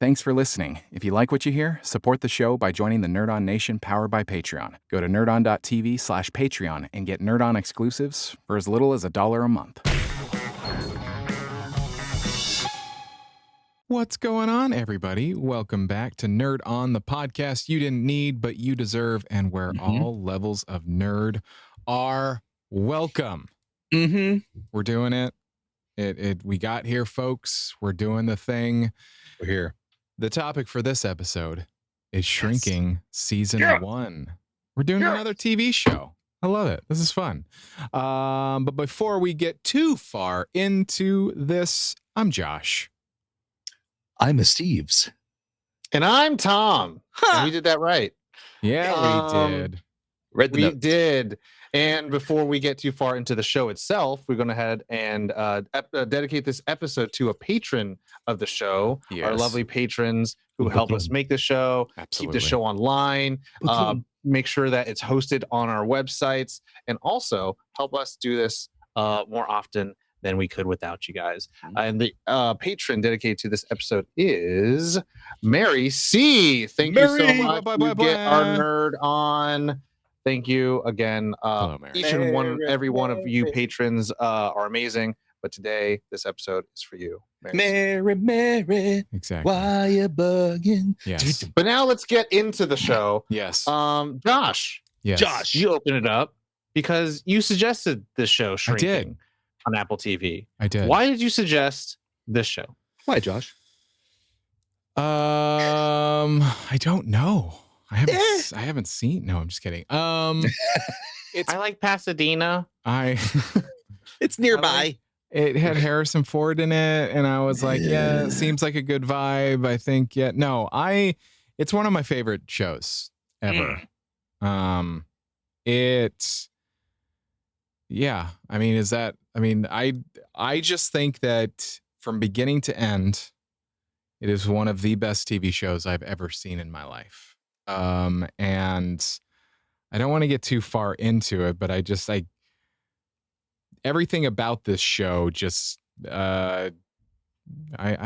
Thanks for listening. If you like what you hear, support the show by joining the Nerd On Nation powered by Patreon. Go to nerdon.tv/Patreon and get Nerd On exclusives for as little as $1 a month. What's going on, everybody? Welcome back to Nerd On, the podcast you didn't need, but you deserve, and where all levels of nerd are welcome. We're doing it. We got here, folks. We're doing the thing. We're here. The topic for this episode is Shrinking Season 1. We're doing another TV show. I love it. This is fun. But before we get too far into this, I'm Josh. I'm Esteves. And I'm Tom. And we did that right. Yeah, we did. We did. And before we get too far into the show itself, we're going to head and dedicate this episode to a patron of the show, our lovely patrons who help us make the show, keep the show online, make sure that it's hosted on our websites, and also help us do this more often than we could without you guys. And the patron dedicated to this episode is Mary C. Thank you so much. Get our nerd on. Thank you again. Each and every one of you patrons are amazing. But today, this episode is for you. Mary. Exactly. Why you bugging? Yes. But now let's get into the show. Yes. Josh. Yes. Josh, you open it up because you suggested this show, Shrinking, I did. On Apple TV. I did. Why did you suggest this show? Why, Josh? I don't know. I haven't seen. No, I'm just kidding. I like Pasadena. It's nearby. It had Harrison Ford in it, and I was like, yeah, it seems like a good vibe. I think, it's one of my favorite shows ever. I just think that from beginning to end, it is one of the best TV shows I've ever seen in my life. And I don't want to get too far into it, but everything about this show just I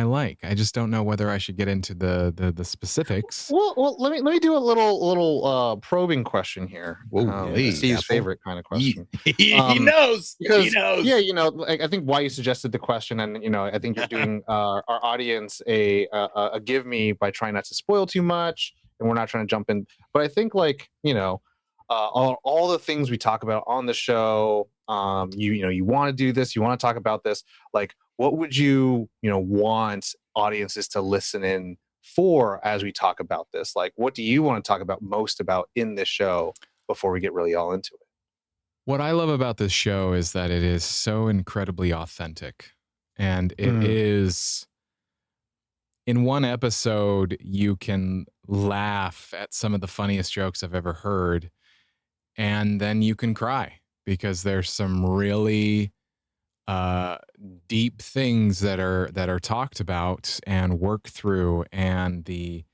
like. I just don't know whether I should get into the specifics. Well, let me do a little probing question here. Steve's favorite kind of question. He knows. Because, I think why you suggested the question, and I think you're doing our audience a give me by trying not to spoil too much, and we're not trying to jump in. But I think all the things we talk about on the show, you want to do this, you want to talk about this, like what would you want audiences to listen in for as we talk about this? Like, what do you want to talk about most about in this show before we get really all into it? What I love about this show is that it is so incredibly authentic, and it is. In one episode, you can laugh at some of the funniest jokes I've ever heard, and then you can cry because there's some really deep things that are talked about and worked through, and the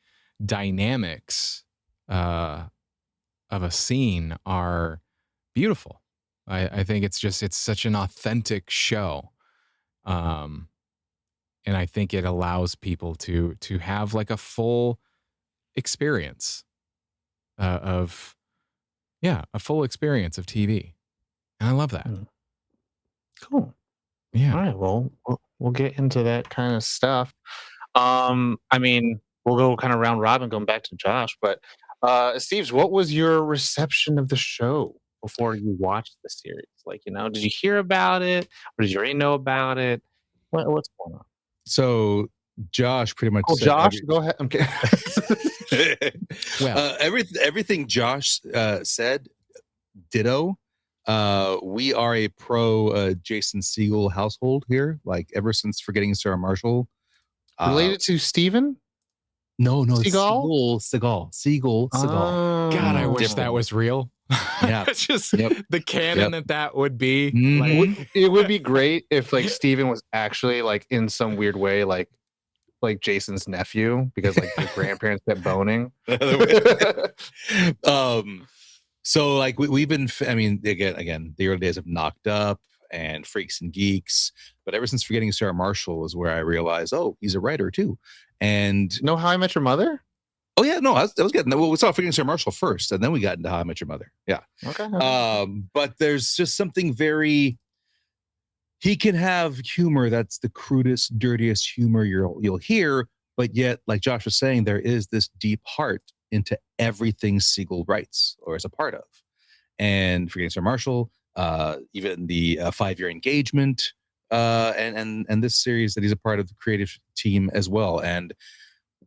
dynamics of a scene are beautiful. I think it's such an authentic show. And I think it allows people to have like a full experience a full experience of TV. And I love that. Cool. Yeah. All right. Well, we'll get into that kind of stuff. We'll go kind of round robin going back to Josh, but Steves, what was your reception of the show before you watched the series? Did you hear about it, or did you already know about it? What's going on? So Josh pretty much said Josh, go ahead. I'm kidding. Well, everything Josh said, ditto. We are a pro Jason Segel household here, like ever since Forgetting Sarah Marshall. Related to Steven? No, Seagal? Segel. God, I wish that was real. Yeah. It's just the canon that would be. It would be great if Steven was actually in some weird way like Jason's nephew, because the grandparents kept boning. So we've been, again, the early days of Knocked Up and Freaks and Geeks, but ever since Forgetting Sarah Marshall was where I realized, oh, he's a writer too. And no How I Met Your Mother? Oh yeah, no, I was getting. Well, we saw Forgetting Sarah Marshall first, and then we got into How I Met Your Mother. Yeah. Okay. But there's just something very. He can have humor that's the crudest, dirtiest humor you'll hear, but yet, like Josh was saying, there is this deep heart into everything Siegel writes or is a part of. And Forgetting Sarah Marshall, even the 5-year engagement, and this series that he's a part of the creative team as well. And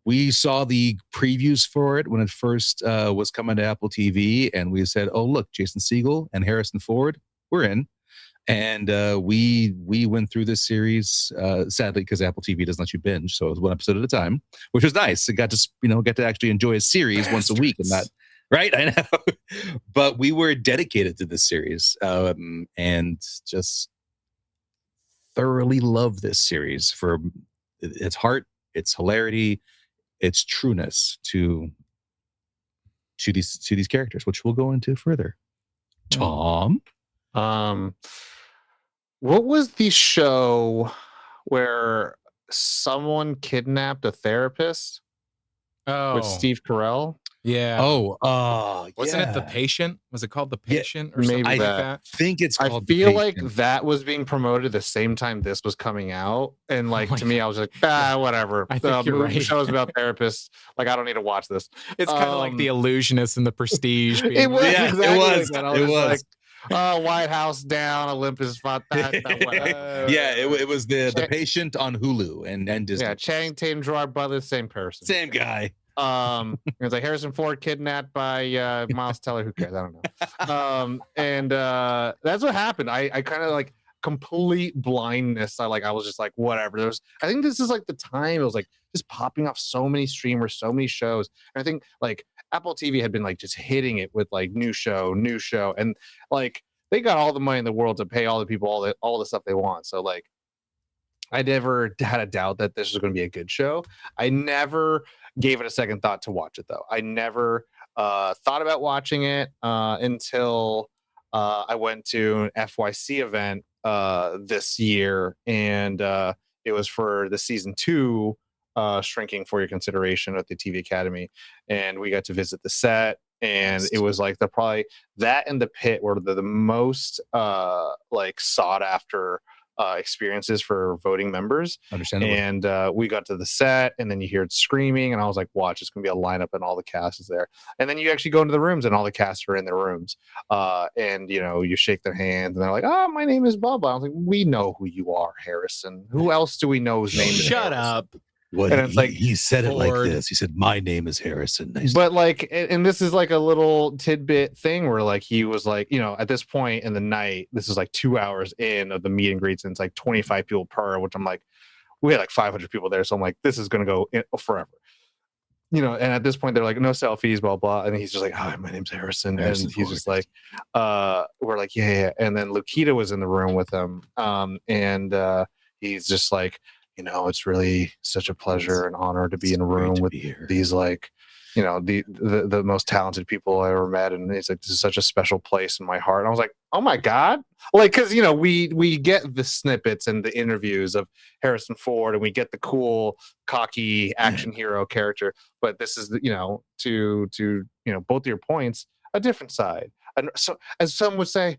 we saw the previews for it when it first was coming to Apple TV, and we said, "Oh, look, Jason Segel and Harrison Ford, we're in." And we went through this series, sadly, because Apple TV doesn't let you binge, so it was one episode at a time, which was nice. It got to actually enjoy a series once a week, and not right. I know, but we were dedicated to this series, and just thoroughly love this series for its heart, its hilarity, its trueness to these characters, which we'll go into further. Tom, what was the show where someone kidnapped a therapist with Steve Carell? Yeah. Wasn't it The Patient? Was it called The Patient or maybe something that. like that? I think it's called. I feel like that was being promoted the same time this was coming out, and like to me, I was like, whatever. I think you're right. Shows about therapists. Like, I don't need to watch this. It's kind of like The Illusionist and The Prestige. It was exactly it was. Like that. I was like, White House down, Olympus fought that. It was the Patient on Hulu and Disney. Yeah, Channing Tatum, Gerard Butler, same person, same guy. It was like Harrison Ford kidnapped by Miles Teller. Who cares? I don't know. And that's what happened. I kind of like complete blindness. I was just like, whatever. I think this is like the time it was like just popping off so many streamers, so many shows. And I think like Apple TV had been like just hitting it with like new show, and like they got all the money in the world to pay all the people all the stuff they want. So like, I never had a doubt that this was going to be a good show. I never gave it a second thought to watch it, though. I never thought about watching it until I went to an FYC event this year, and it was for the season 2 Shrinking for Your Consideration at the TV Academy, and we got to visit the set. And it was like probably that and The Pit were the most like sought after experiences for voting members. Understandable. And we got to the set, and then you hear it screaming, and I was like, watch, it's gonna be a lineup and all the cast is there. And then you actually go into the rooms and all the cast are in their rooms, and you shake their hands and they're like, oh, my name is blah blah. I was like, we know who you are, Harrison. Who else do we know whose name is Shut Harrison? up. What, and it's like he said Ford. It like this. He said, my name is Harrison. Nice. But like, and this is like a little tidbit thing where like he was like, at this point in the night, this is like 2 hours in of the meet and greets, and it's like 25 people per, which I'm like, we had like 500 people there, so I'm like, this is gonna go forever. And at this point they're like, no selfies, blah blah, and he's just like, hi, my name's Harrison and he's Ford. Just like, we're like, yeah. And then Lukita was in the room with him, and he's just like, it's really such a pleasure and honor to be in a room with these like, the most talented people I ever met. And it's like, this is such a special place in my heart. And I was like, oh my God. Like, cause we get the snippets and the interviews of Harrison Ford, and we get the cool, cocky action hero character. But this is, to both of your points, a different side. And so, as some would say,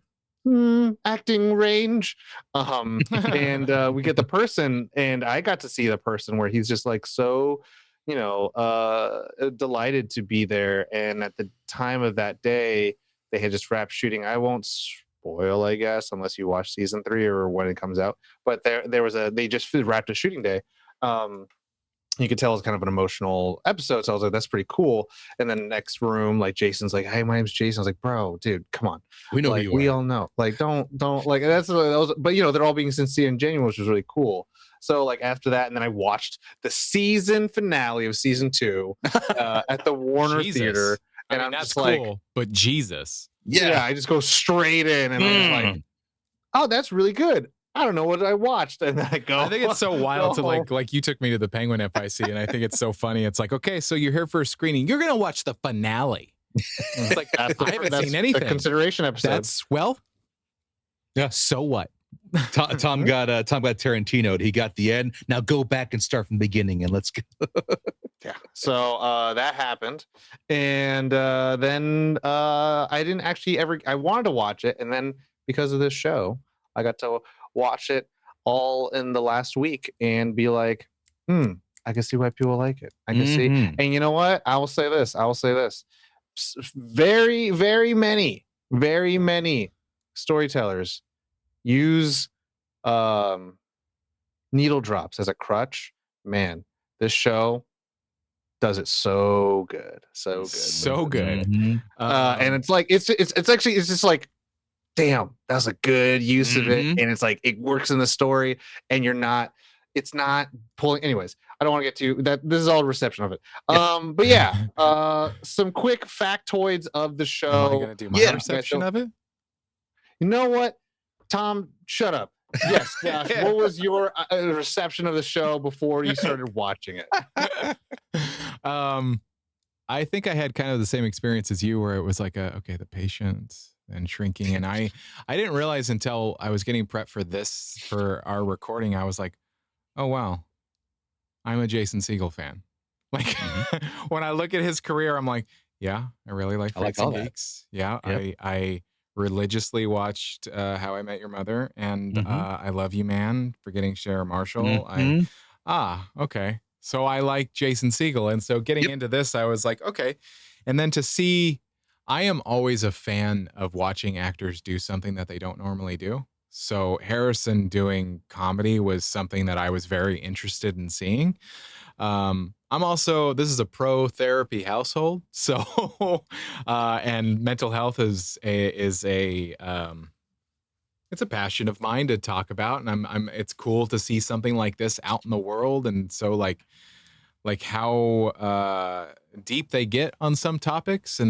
acting range. And we get the person, and I got to see the person where he's just like so delighted to be there. And at the time of that day, they had just wrapped shooting. I won't spoil, I guess, unless you watch season 3 or when it comes out, but they just wrapped a shooting day. You could tell it's kind of an emotional episode. So I was like, that's pretty cool. And then the next room, like Jason's like, hey, my name's Jason. I was like, bro, dude, come on. We know like, who you are. We all know. Like, don't like that was, but they're all being sincere and genuine, which was really cool. So like after that, and then I watched the season finale of season 2 at the Warner Theater. And I'm that's just like, cool, but Jesus. Yeah, I just go straight in, and I'm just like, oh, that's really good. I don't know what I watched, and then I go. I think it's so wild to like you took me to the Penguin FIC, and I think it's so funny. It's like, okay, so you're here for a screening. You're gonna watch the finale. It's like I haven't seen anything. The consideration episode. Yeah. So what? Tom got Tarantino. He got the end. Now go back and start from the beginning and let's go. Yeah. So that happened, and then I didn't actually ever. I wanted to watch it, and then because of this show, I got to watch it all in the last week and be like, I can see why people like it. I can see, and you know what? I will say this. Very, very many storytellers use needle drops as a crutch. Man, this show does it so good, so good. And it's like it's just like, damn, that's a good use of it, and it's like it works in the story, and it's not pulling. Anyways, I don't want to get to that. This is all reception of it. But yeah, some quick factoids of the show. Am I gonna do my reception of it? You know what, Tom? Shut up. Yes, Josh. What was your reception of the show before you started watching it? I think I had kind of the same experience as you, where it was like, the patience and shrinking, and I didn't realize until I was getting prepped for our recording. I was like, oh wow, I'm a Jason Segel fan. Like when I look at his career, I'm like, yeah, I really like Freaks and Geeks. Yeah, yep. I religiously watched How I Met Your Mother, and I Love You Man, Forgetting Sarah Marshall. Okay. So I like Jason Segel. And so getting into this, I was like, okay. And then to see, I am always a fan of watching actors do something that they don't normally do. So Harrison doing comedy was something that I was very interested in seeing. This is a pro therapy household. So, and mental health is a it's a passion of mine to talk about. And it's cool to see something like this out in the world. And so like how, deep they get on some topics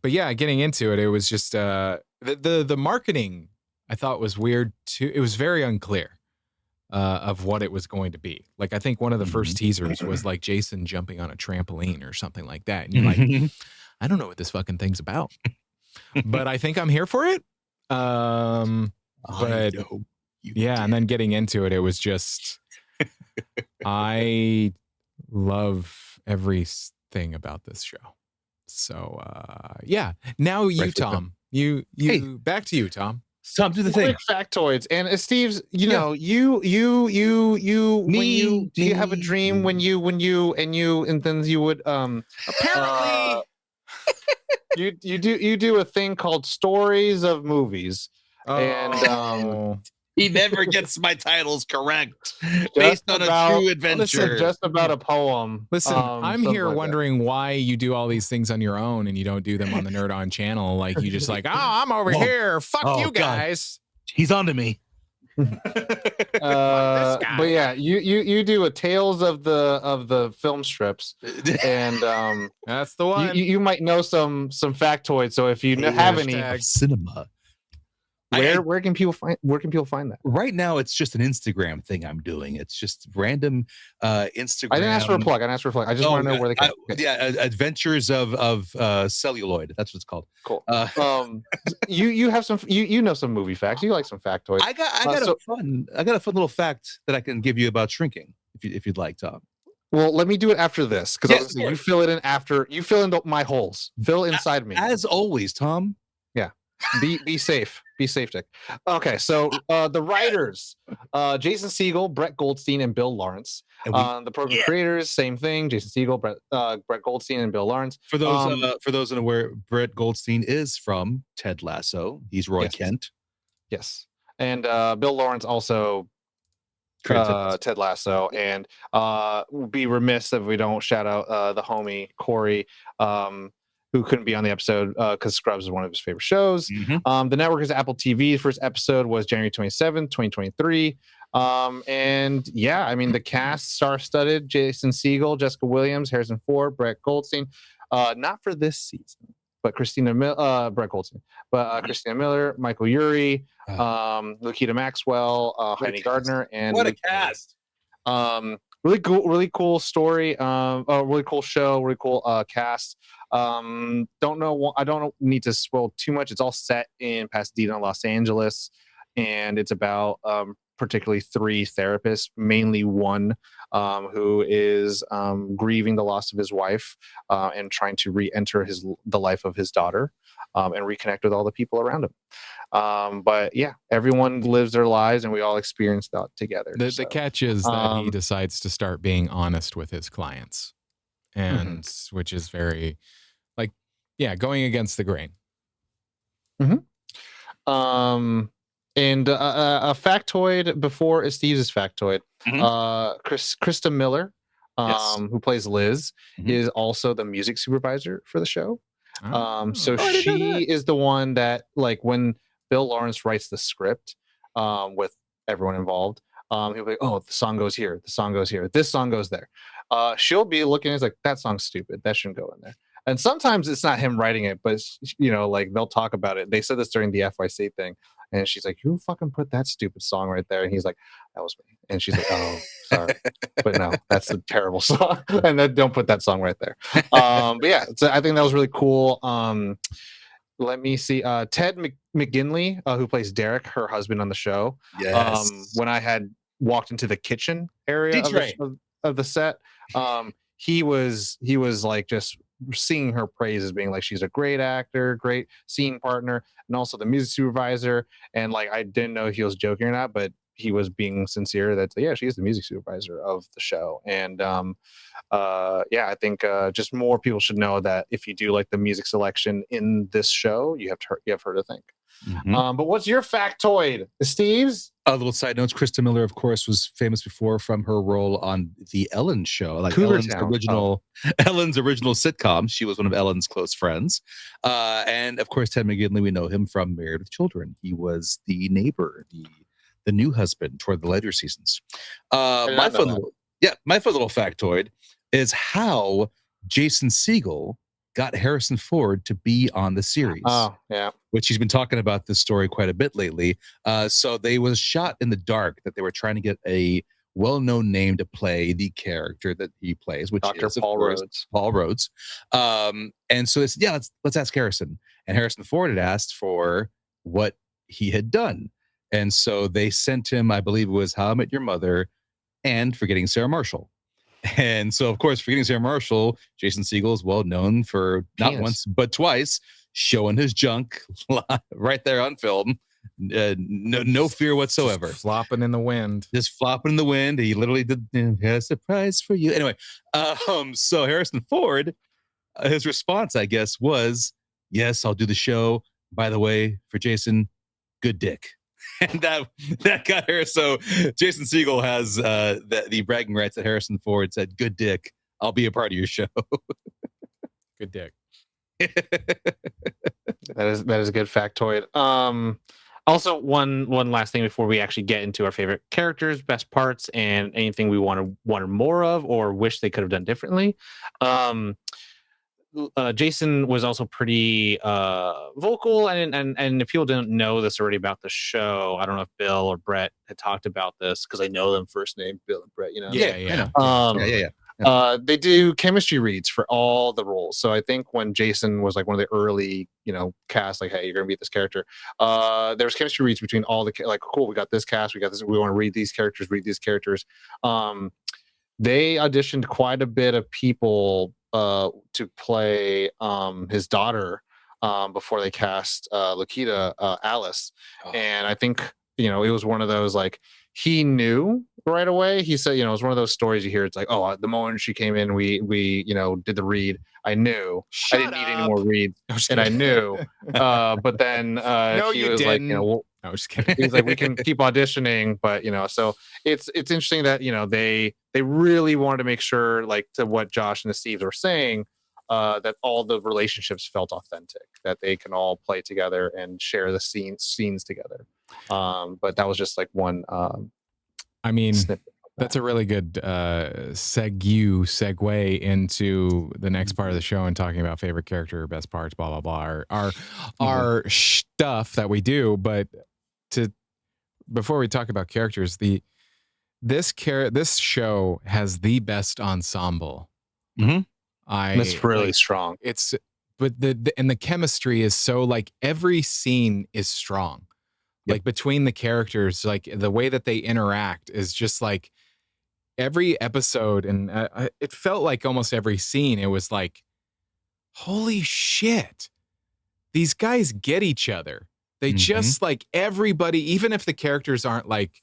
but yeah, getting into it, it was just, the marketing I thought was weird too. It was very unclear. Of what it was going to be. Like, I think one of the first teasers was like Jason jumping on a trampoline or something like that. And you're like, I don't know what this fucking thing's about, but I think I'm here for it. And then getting into it, it was just, I love everything about this show. So, now you, Tom, back to you, Tom. Tom, do the thing. Quick factoids. And Esteves, you know, you have a dream and then you would apparently you do a thing called stories of movies. And he never gets my titles correct based on a true adventure. Just about a poem. Listen, I'm here wondering why you do all these things on your own and you don't do them on the Nerd On channel. Like you just like, I'm over here. Fuck you guys. God. He's on to me. But yeah, you do a Tales of the film strips, and that's the one. You might know some factoids. So if you have any cinema. Where can people find that? Right now, it's just an Instagram thing I'm doing. It's just random Instagram. I didn't ask for a plug. I just want to know where they can. Adventures of Celluloid. That's what it's called. Cool. You have some. You know some movie facts. You like some factoids. I got a fun little fact that I can give you about shrinking if you'd like, Tom. Well, let me do it after this because you fill it in after you fill in my holes. Fill inside me as always, Tom. Yeah. Be safe. Be safe, Dick. Okay, so the writers, Jason Segel, Brett Goldstein, and Bill Lawrence. The program creators, same thing. Jason Segel, Brett Goldstein, and Bill Lawrence. For those unaware, Brett Goldstein is from Ted Lasso. He's Roy Kent. Yes, and Bill Lawrence also Ted Lasso. And we'll be remiss if we don't shout out the homie Corey. Who couldn't be on the episode because Scrubs is one of his favorite shows. The network is Apple TV. First episode was January 27th, 2023. And yeah, I mean, the cast star-studded: Jason Segel, Jessica Williams, Harrison Ford, Brett Goldstein. Not for this season, but Brett Goldstein. But Christina Miller, Michael Urie, Lakita Maxwell, Heidi Gardner, and what a cast! Really cool story. Really cool show. Really cool cast. Don't know. I don't need to spoil too much. It's all set in Pasadena, Los Angeles, and it's about particularly 3 therapists, mainly one who is grieving the loss of his wife and trying to re-enter the life of his daughter and reconnect with all the people around him. But yeah, everyone lives their lives and we all experience that together. The catch is that he decides to start being honest with his clients, and which is very going against the grain. And a factoid before Esteves' factoid. Krista Miller, who plays Liz, is also the music supervisor for the show. So she is the one that, like, when Bill Lawrence writes the script with everyone involved, he'll be like, oh, the song goes here, the song goes here, this song goes there. She'll be looking at it like, that song's stupid, that shouldn't go in there. And sometimes it's not him writing it, but like they'll talk about it. They said this during the FYC thing, and she's like, "Who fucking put that stupid song right there?" And he's like, "That was me." And she's like, "Oh, sorry, but no, that's a terrible song." And then don't put that song right there. But yeah, so I think that was really cool. Let me see. Ted McGinley, who plays Derek, her husband on the show. Yes. When I had walked into the kitchen area of the set, he was like just singing her praises, being like, she's a great actor, great scene partner, and also the music supervisor. And like, I didn't know if he was joking or not, but he was being sincere that she is the music supervisor of the show. And I think just more people should know that if you do like the music selection in this show, you have her to thank. But what's your factoid, Esteves? A little side notes: Krista Miller, of course, was famous before from her role on the Ellen Show, like Ellen's original sitcom. She was one of Ellen's close friends, and of course, Ted McGinley. We know him from Married with Children. He was the neighbor, the new husband toward the later seasons. My fun little factoid is how Jason Segel got Harrison Ford to be on the series. Oh, yeah. Which he's been talking about this story quite a bit lately. So they was shot in the dark that they were trying to get a well-known name to play the character that he plays, which Dr. is Paul Rhodes. And so it's, let's ask Harrison. And Harrison Ford had asked for what he had done. And so they sent him, I believe it was How I Met Your Mother and Forgetting Sarah Marshall. And so, of course, Forgetting Sarah Marshall, Jason Segel is well known for not once, but twice showing his junk right there on film. No fear whatsoever. Just flopping in the wind. He literally did a surprise for you. Anyway, so Harrison Ford, his response, I guess, was, yes, I'll do the show. By the way, for Jason, good dick. And that got her. So Jason Segel has the bragging rights that Harrison Ford said, good dick, I'll be a part of your show. Good dick. That is a good factoid. Also, one last thing before we actually get into our favorite characters, best parts, and anything we wanted more of or wish they could have done differently. Jason was also pretty vocal, and if people didn't know this already about the show, I don't know if Bill or Brett had talked about this because I know them first name, Bill and Brett. They do chemistry reads for all the roles. So I think when Jason was like one of the early, cast, like, hey, you're gonna be this character. There was chemistry reads between all the like, cool, we got this cast, we got this. We want to read these characters. They auditioned quite a bit of people to play his daughter before they cast Lakita Alice. And I think it was one of those, like, he knew right away. He said, it was one of those stories you hear. It's like, oh, the moment she came in, we did the read. I knew I didn't need any more reads, and I knew. But then he was like, well, I was just kidding. He's like, we can keep auditioning, but so it's interesting that they really wanted to make sure, like, to what Josh and the Steves were saying, that all the relationships felt authentic, that they can all play together and share the scenes together. But that was just like one. That's a really good segue into the next part of the show and talking about favorite character, best parts, blah blah blah. Our stuff that we do, but before we talk about characters, this show has the best ensemble It's really strong. It's but the chemistry is so like every scene is strong. Yep. Like between the characters, like the way that they interact is just like every episode, and it felt like almost every scene. It was like, holy shit, these guys get each other. They just like everybody, even if the characters aren't like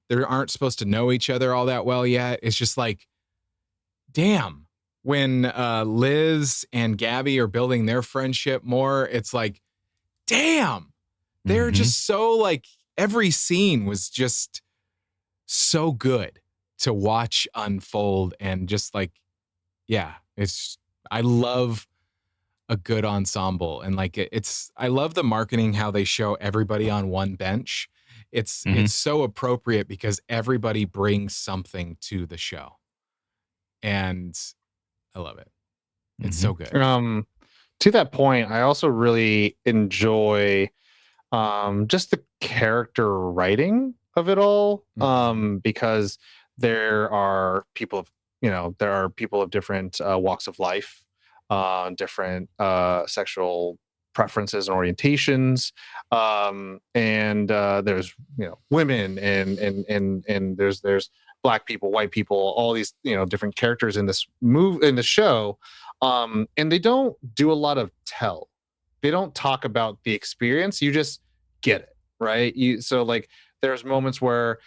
they aren't supposed to know each other all that well yet. It's just like, damn. When Liz and Gabby are building their friendship more, it's like, damn, they're just so like every scene was just so good to watch unfold. And just like, yeah, I love a good ensemble. And like, I love the marketing, how they show everybody on one bench. It's so appropriate because everybody brings something to the show. And I love it. It's so good. To that point, I also really enjoy just the character writing of it all, because there are people of different walks of life, different sexual preferences and orientations, and there's women and there's black people, white people, all these different characters in the show, and they don't do a lot of tell. They don't talk about the experience. You just get it, right? So like there's moments where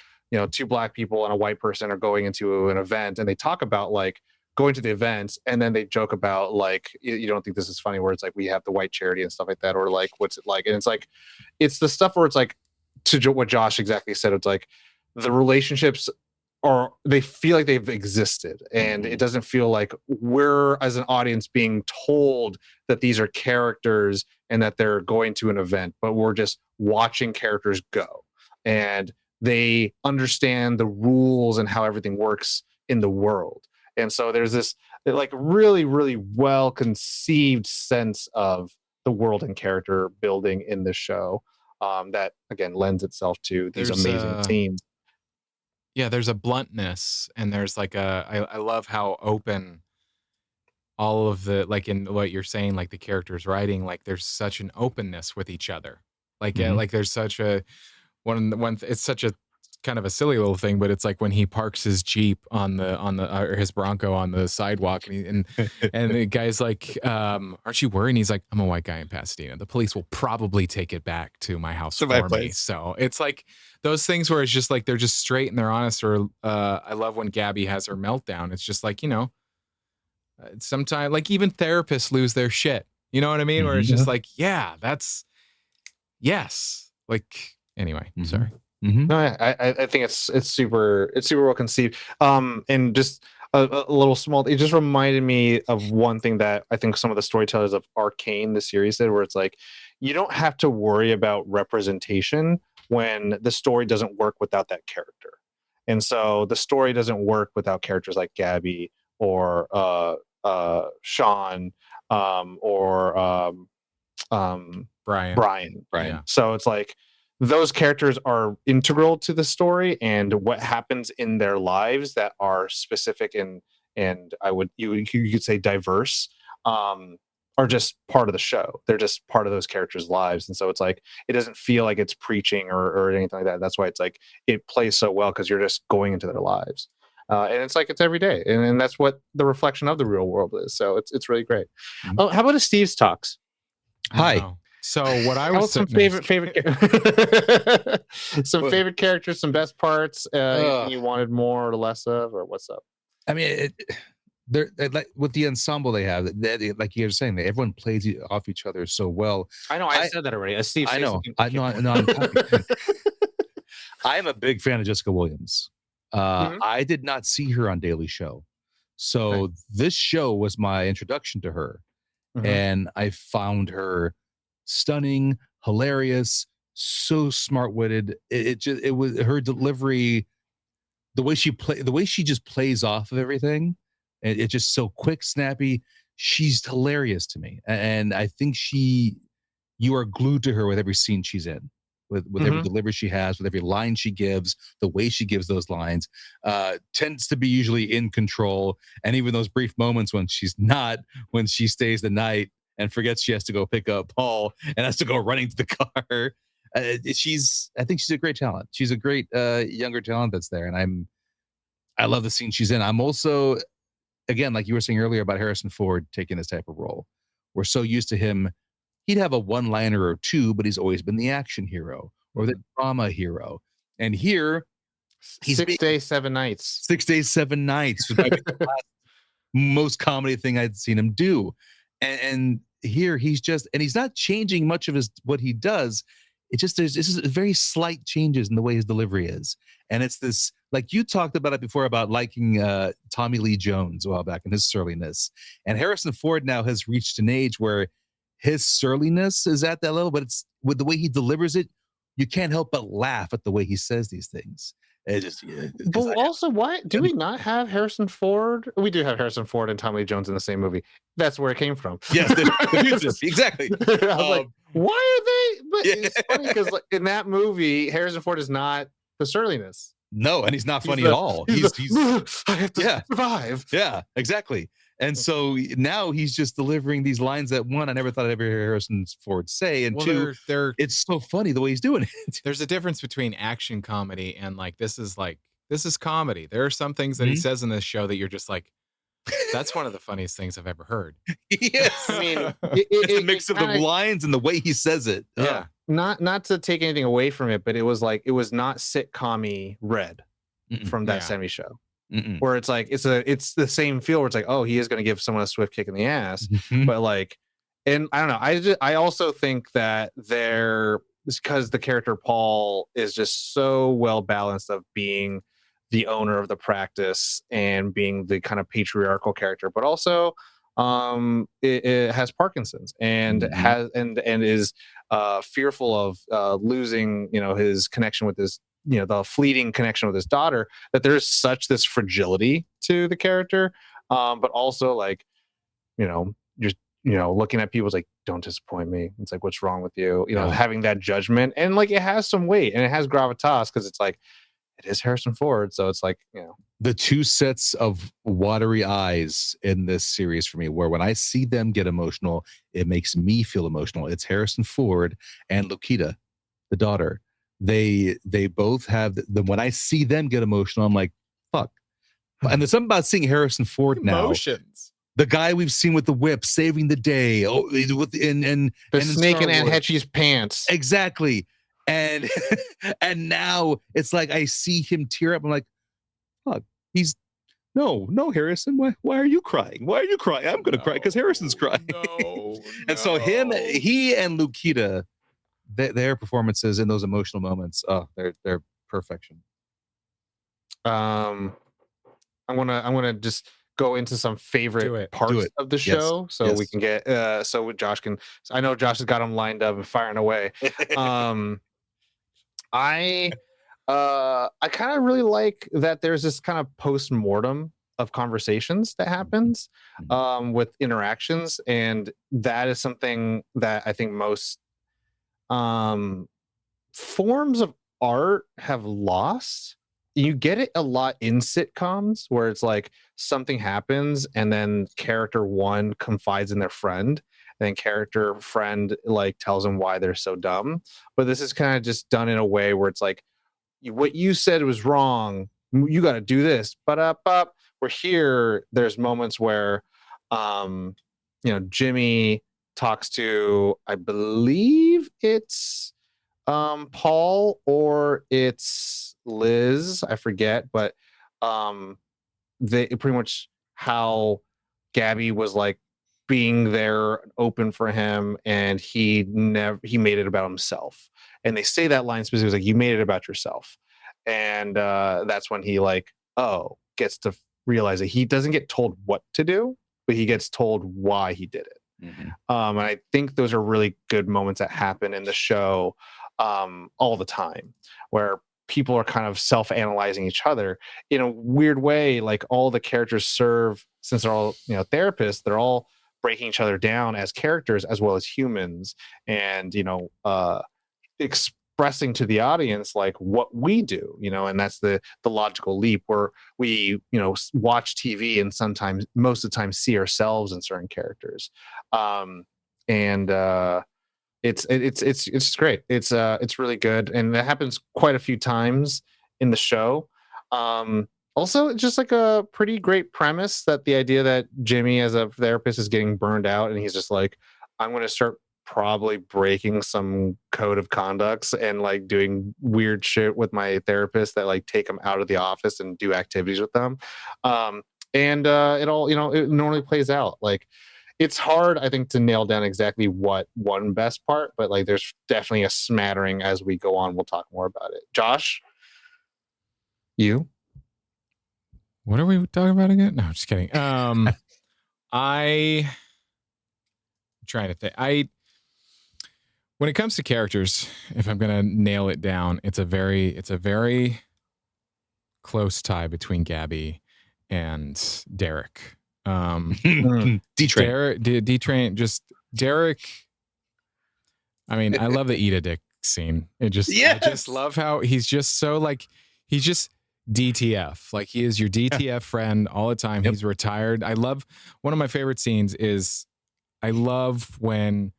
two black people and a white person are going into an event and they talk about like going to the event, and then they joke about like, you don't think this is funny, where it's like we have the white charity and stuff like that, or like what's it like, and it's like it's the stuff where it's like what Josh exactly said. It's like the relationships or they feel like they've existed, and it doesn't feel like we're as an audience being told that these are characters and that they're going to an event, but we're just watching characters go, and they understand the rules and how everything works in the world. And so there's this like really, really well conceived sense of the world and character building in this show, that again lends itself to these amazing scenes. Yeah, there's a bluntness, and there's like I love how open all of the, like in what you're saying, like the characters writing, like there's such an openness with each other. Like like there's such a it's such a kind of a silly little thing, but it's like when he parks his Jeep on the or his Bronco on the sidewalk, and the guy's like, aren't you worried? And he's like, I'm a white guy in Pasadena. The police will probably take it back to my house for me. So it's like those things where it's just like they're just straight and they're honest. Or I love when Gabby has her meltdown. It's just like, sometimes like even therapists lose their shit. You know what I mean? Where it's just like, yeah, that's yes. Like anyway, sorry. No, I think it's super well conceived. And just a little small. It just reminded me of one thing that I think some of the storytellers of Arcane, the series, did, where it's like you don't have to worry about representation when the story doesn't work without that character. And so the story doesn't work without characters like Gabby or Sean, or Brian. Yeah. So it's like those characters are integral to the story, and what happens in their lives that are specific and you could say diverse, are just part of the show. They're just part of those characters' lives, and so it's like it doesn't feel like it's preaching or anything like that. That's why it's like it plays so well, because you're just going into their lives, and it's like it's every day, and that's what the reflection of the real world is. So it's really great. Oh, how about Esteves talks? Hi. So what I was some favorite some favorite characters, some best parts, anything you wanted more or less of, or what's up? I mean, they're like with the ensemble they have, like you were saying, everyone plays off each other so well. I know I said that already. Steve, I know. I am a big fan of Jessica Williams. I did not see her on Daily Show, so this show was my introduction to her, and I found her stunning, hilarious, so smart-witted. It was her delivery, the way she just plays off of everything. It's just so quick, snappy. She's hilarious to me, and I think you are glued to her with every scene she's in. with every delivery she has, with every line she gives, the way she gives those lines, tends to be usually in control. And even those brief moments when she's not, when she stays the night and forgets she has to go pick up Paul and has to go running to the car. I think she's a great talent. She's a great younger talent that's there. And I love the scene she's in. I'm also, again, like you were saying earlier about Harrison Ford taking this type of role. We're so used to him. He'd have a one-liner or two, but he's always been the action hero or the drama hero. And here, he's 6 days, 7 nights. 6 days, 7 nights. Most comedy thing I'd seen him do. And here he's not changing much of what he does. It's just there's very slight changes in the way his delivery is. And it's this, like you talked about it before, about liking Tommy Lee Jones a while back and his surliness. And Harrison Ford now has reached an age where his surliness is at that level, but it's with the way he delivers it, you can't help but laugh at the way he says these things. It just, but also, why do we not have Harrison Ford? We do have Harrison Ford and Tommy Lee Jones in the same movie. That's where it came from. Yes, exactly. I was like, why are they? But it's funny because in that movie, Harrison Ford is not the surliness. No, and he's not funny at all. He's I have to survive. Yeah, exactly. And so now he's just delivering these lines that, one, I never thought I'd ever hear Harrison Ford say, and two, it's so funny the way he's doing it. There's a difference between action comedy and this is comedy. There are some things that he says in this show that you're just like, that's one of the funniest things I've ever heard. Yes, I mean, it's a mix of the lines and the way he says it. Yeah, not to take anything away from it, but it was not sitcom-y Red from that 70s show. Where it's like it's the same feel where it's like, oh, he is going to give someone a swift kick in the ass, but and I don't know, I also think that because the character Paul is just so well balanced of being the owner of the practice and being the kind of patriarchal character, but also it has Parkinson's and is fearful of losing his connection with his the fleeting connection with his daughter, that there's such this fragility to the character, but also just looking at people's like, don't disappoint me. It's like, what's wrong with you? Having that judgment, and it has some weight and it has gravitas because it's like, it is Harrison Ford, so it's like, the two sets of watery eyes in this series for me, where when I see them get emotional, it makes me feel emotional. It's Harrison Ford and Lukita, the daughter. They both have when I see them get emotional, I'm like, fuck. And there's something about seeing Harrison Ford now. Emotions. The guy we've seen with the whip saving the day. Oh, and snake in Aunt Hetchy's pants. Exactly. And and now it's like I see him tear up. I'm like, fuck, no, Harrison. Why are you crying? Why are you crying? I'm gonna cry because Harrison's crying. And so he and Lukita, their performances in those emotional moments, they're perfection. I'm gonna just go into some favorite parts of the show, so we can get so Josh can. I know Josh has got them lined up and firing away. I kind of really like that there's this kind of post-mortem of conversations that happens with interactions, and that is something that I think most forms of art have lost. You get it a lot in sitcoms where it's like something happens and then character one confides in their friend, and then character friend tells them why they're so dumb. But this is kind of just done in a way where it's like, what you said was wrong, you got to do this. But we're here. There's moments where Jimmy talks to, I believe it's Paul or it's Liz, I forget, but they pretty much how Gabby was being there open for him, and he made it about himself. And they say that line specifically, you made it about yourself. And that's when he gets to realize that he doesn't get told what to do, but he gets told why he did it. And I think those are really good moments that happen in the show all the time, where people are kind of self-analyzing each other in a weird way. All the characters serve, since they're all therapists, they're all breaking each other down as characters as well as humans, and expressing to the audience like what we do, and that's the logical leap where we, watch TV and sometimes, most of the time, see ourselves in certain characters. And it's great. It's really good, and that happens quite a few times in the show. Also, it's just like a pretty great premise, that the idea that Jimmy as a therapist is getting burned out, and he's just like, I'm going to start probably breaking some code of conducts and like doing weird shit with my therapist that like take him out of the office and do activities with them. And it all, it normally plays out. Like, it's hard, I think, to nail down exactly what one best part, but like there's definitely a smattering as we go on. We'll talk more about it. Josh, you? What are we talking about again? No, just kidding. I'm trying to think. When it comes to characters, if I'm gonna nail it down, it's a very close tie between Gabby and Derek. D-Train. D-Train, just Derek. I mean, I love the eat a dick scene. I just love how he's just so like, he's just DTF. Like, he is your DTF friend all the time. Yep. He's retired. I love, one of my favorite scenes is, I love when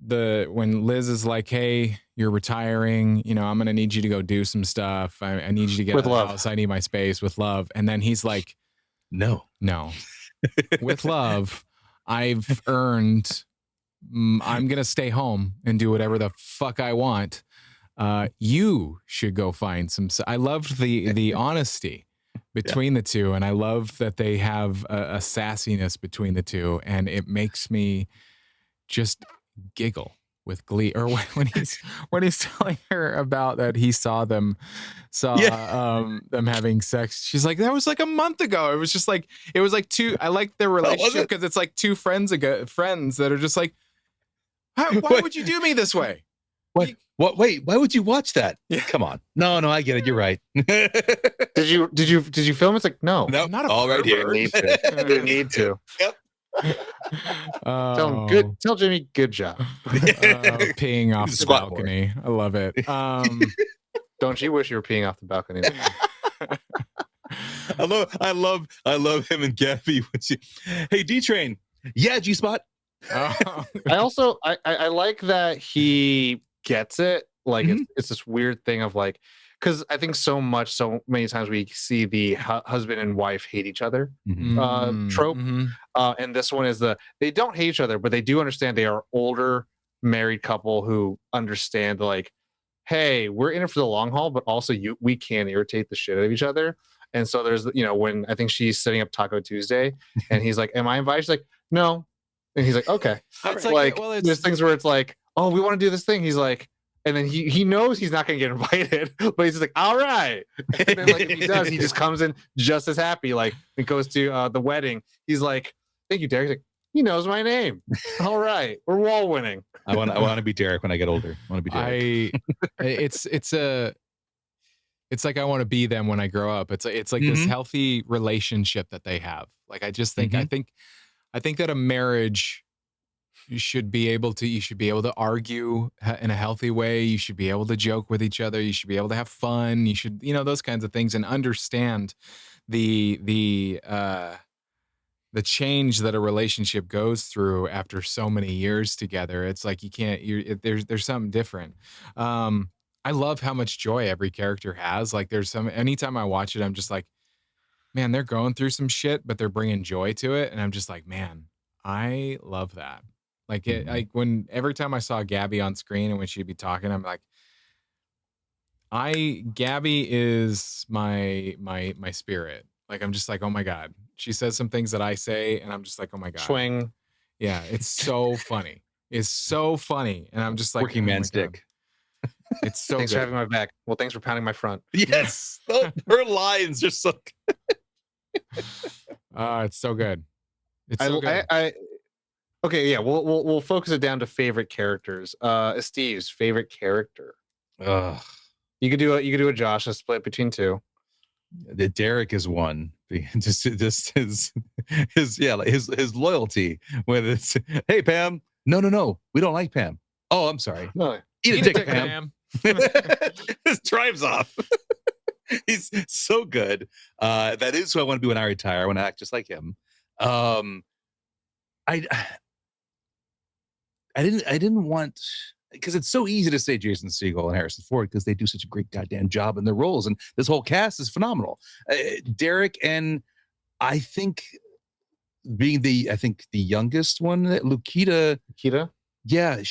Liz is like, hey, you're retiring, I'm gonna need you to go do some stuff. I need you to get out of the house. I need my space with love. And then he's like, no. With love, I've earned, I'm gonna stay home and do whatever the fuck I want. You should go find some. I loved the honesty between the two, and I love that they have a sassiness between the two, and it makes me just giggle with glee. Or when he's telling her about that he saw them having sex, she's like, that was like a month ago. It was like two. I like their relationship because it's like two friends that are just like, why would you do me this way? What? Wait, why would you watch that? Yeah. Come on. No, I get it. You're right. Did you film? It's like, no, I'm not all right here. You need to. Yep. Tell Jimmy, good job. Peeing off the balcony. I love it. Don't you wish you were peeing off the balcony? I love him and Gabby. Hey, D-Train. Yeah, G-Spot. I like that he gets it. Like, it's this weird thing of like, because I think so many times we see the husband and wife hate each other trope. And this one is they don't hate each other, but they do understand they are older married couple who understand like, hey, we're in it for the long haul, but also we can irritate the shit out of each other. And so there's, when I think she's setting up Taco Tuesday and he's like, am I invited? She's like, no. And he's like, okay. It's like there's things where it's like, oh, we want to do this thing. He's like, and then he knows he's not going to get invited, but he's just like, all right. And then like if he does, he just comes in just as happy. Like it goes to the wedding. He's like, thank you, Derek. He's like, he knows my name. All right, we're all winning. I want to be Derek when I get older. I want to be Derek. It's like I want to be them when I grow up. It's like this healthy relationship that they have. Like I just think I think that a marriage, you should be able to argue in a healthy way. You should be able to joke with each other. You should be able to have fun. You should, those kinds of things, and understand the change that a relationship goes through after so many years together. It's like there's something different. I love how much joy every character has. Like anytime I watch it, I'm just like, man, they're going through some shit, but they're bringing joy to it. And I'm just like, man, I love that. Like every time I saw Gabby on screen and when she'd be talking, I'm like, Gabby is my spirit. Like, I'm just like, oh my God. She says some things that I say and I'm just like, oh my God. Swing. Yeah. It's so funny. It's so funny. And I'm just like, working man's dick. It's so thanks good. for having my back. Well, thanks for pounding my front. Yes. Her lines are so good. It's so good. It's so good. Okay, yeah, we'll focus it down to favorite characters. Esteves, favorite character. You could do a Josh, a split between two. The Derek is one. Just his loyalty. Whether it's, hey Pam, no, we don't like Pam. Oh, I'm sorry. No, eat a dick, Pam. Just drives off. He's so good. That is who I want to be when I retire. I want to act just like him. I didn't want, because it's so easy to say Jason Segel and Harrison Ford because they do such a great goddamn job in their roles, and this whole cast is phenomenal. Derek, and I think being the youngest one, Lukita, yeah,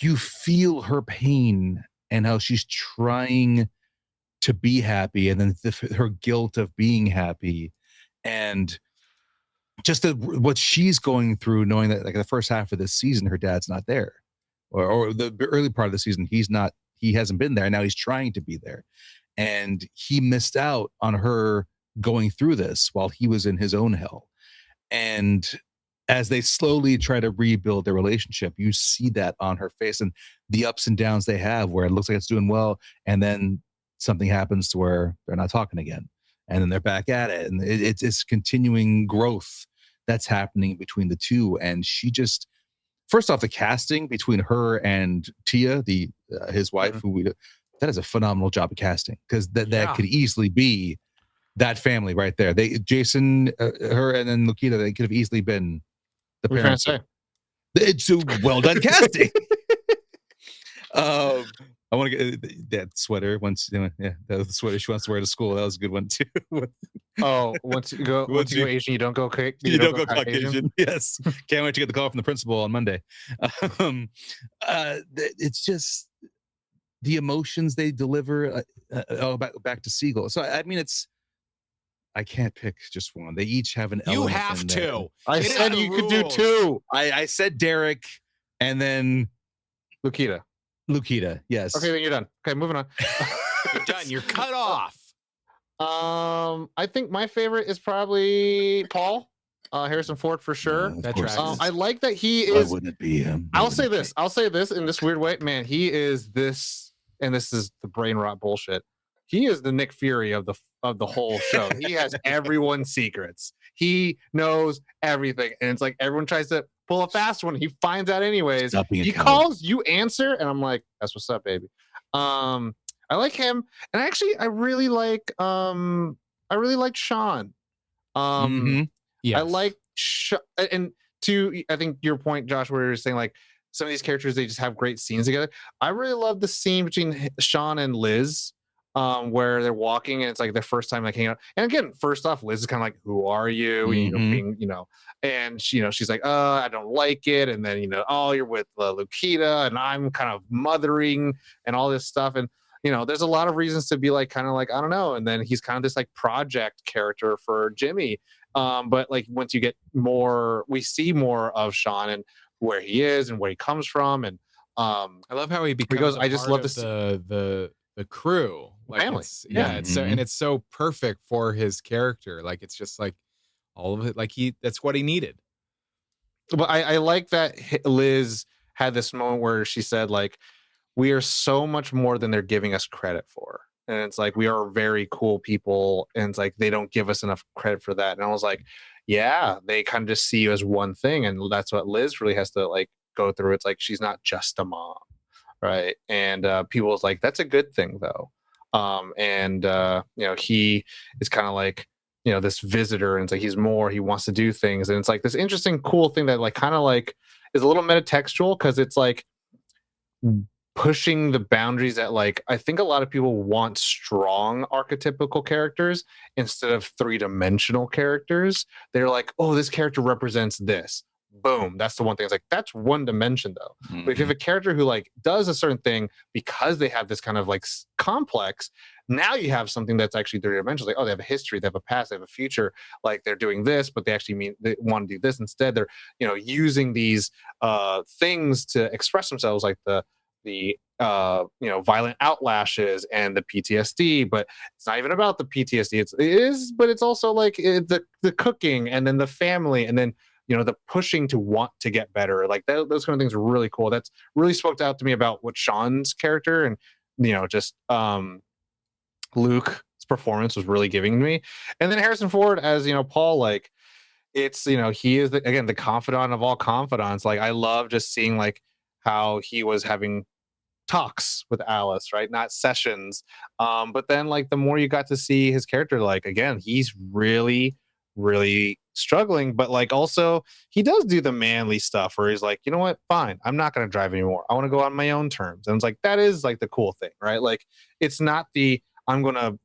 you feel her pain and how she's trying to be happy, and then her guilt of being happy, and just what she's going through, knowing that like the first half of this season, her dad's not there, or the early part of the season, he hasn't been there. And now he's trying to be there, and he missed out on her going through this while he was in his own hell. And as they slowly try to rebuild their relationship, you see that on her face and the ups and downs they have, where it looks like it's doing well, and then something happens to where they're not talking again, and then they're back at it, and it's continuing growth that's happening between the two. And she just, first off, the casting between her and Tia, his wife, that is a phenomenal job of casting, because that could easily be that family right there. Jason, her, and then Lukita, they could have easily been the parents. It's a well done casting. I want to get that sweater once. That was the sweater she wants to wear to school. That was a good one too. Once you go Asian, you don't go you don't go Caucasian. Yes, can't wait to get the call from the principal on Monday. It's just the emotions they deliver. Back to Segel. So I mean, I can't pick just one. They each have an element. You have to. I said you could do two. I said Derek, and then Lukita, yes. Okay, then you're done. Okay, moving on. You're done. You're cut off. I think my favorite is probably Paul, Harrison Ford for sure. That tracks. I like that he is. Why wouldn't it be him? I'll say this in this weird way, man. He is this, and this is the brain rot bullshit. He is the Nick Fury of the whole show. He has everyone's secrets. He knows everything, and it's like everyone tries to pull a fast one. He finds out anyways. He calls, you answer, and I'm like, that's what's up, baby. I like him, and actually, I really like Sean. Yes. I like and to I think your point, Josh, where you're saying like some of these characters, they just have great scenes together. I really love the scene between Sean and Liz, where they're walking and it's like their first time like hanging out. And again, first off, Liz is kind of like, who are you? And she, she's like, I don't like it. And then, you're with Lukita, and I'm kind of mothering and all this stuff. And, there's a lot of reasons to be like, kind of like, I don't know. And then he's kind of this like project character for Jimmy. But like once you get more, we see more of Sean and where he is and where he comes from. And I love how he becomes I just love the crew, like family. It's so, and it's so perfect for his character. Like it's just like all of it, like that's what he needed. But I like that Liz had this moment where she said like, we are so much more than they're giving us credit for. And it's like, we are very cool people, and it's like they don't give us enough credit for that. And I was like, yeah, they kind of just see you as one thing, and that's what Liz really has to like go through. It's like she's not just a mom, right? And people was like, that's a good thing though. He is kind of like, this visitor, and it's like he wants to do things, and it's like this interesting cool thing that like kind of like is a little metatextual, because it's like pushing the boundaries that like I think a lot of people want strong archetypical characters instead of three-dimensional characters. They're like, oh, this character represents this. Boom. That's the one thing. It's like, that's one dimension though. Mm-hmm. But if you have a character who like does a certain thing because they have this kind of like complex, now you have something that's actually three-dimensional. Like, oh, they have a history, they have a past, they have a future. Like they're doing this, but they actually they want to do this instead. They're, using these things to express themselves, like the violent outlashes and the PTSD, but it's not even about the PTSD. It is, but it's also like the cooking, and then the family, and then the pushing to want to get better. Like those kind of things are really cool. That's really spoke out to me about what Sean's character and just Luke's performance was really giving me. And then Harrison Ford as Paul, like it's he is again the confidant of all confidants. Like I love just seeing like how he was having talks with Alice, right? Not sessions. But then like the more you got to see his character, like again, he's really, really struggling, but like also he does do the manly stuff where he's like, you know what, fine, I'm not going to drive anymore. I want to go on my own terms. And it's like, that is like the cool thing, right? Like it's not the, I'm going to,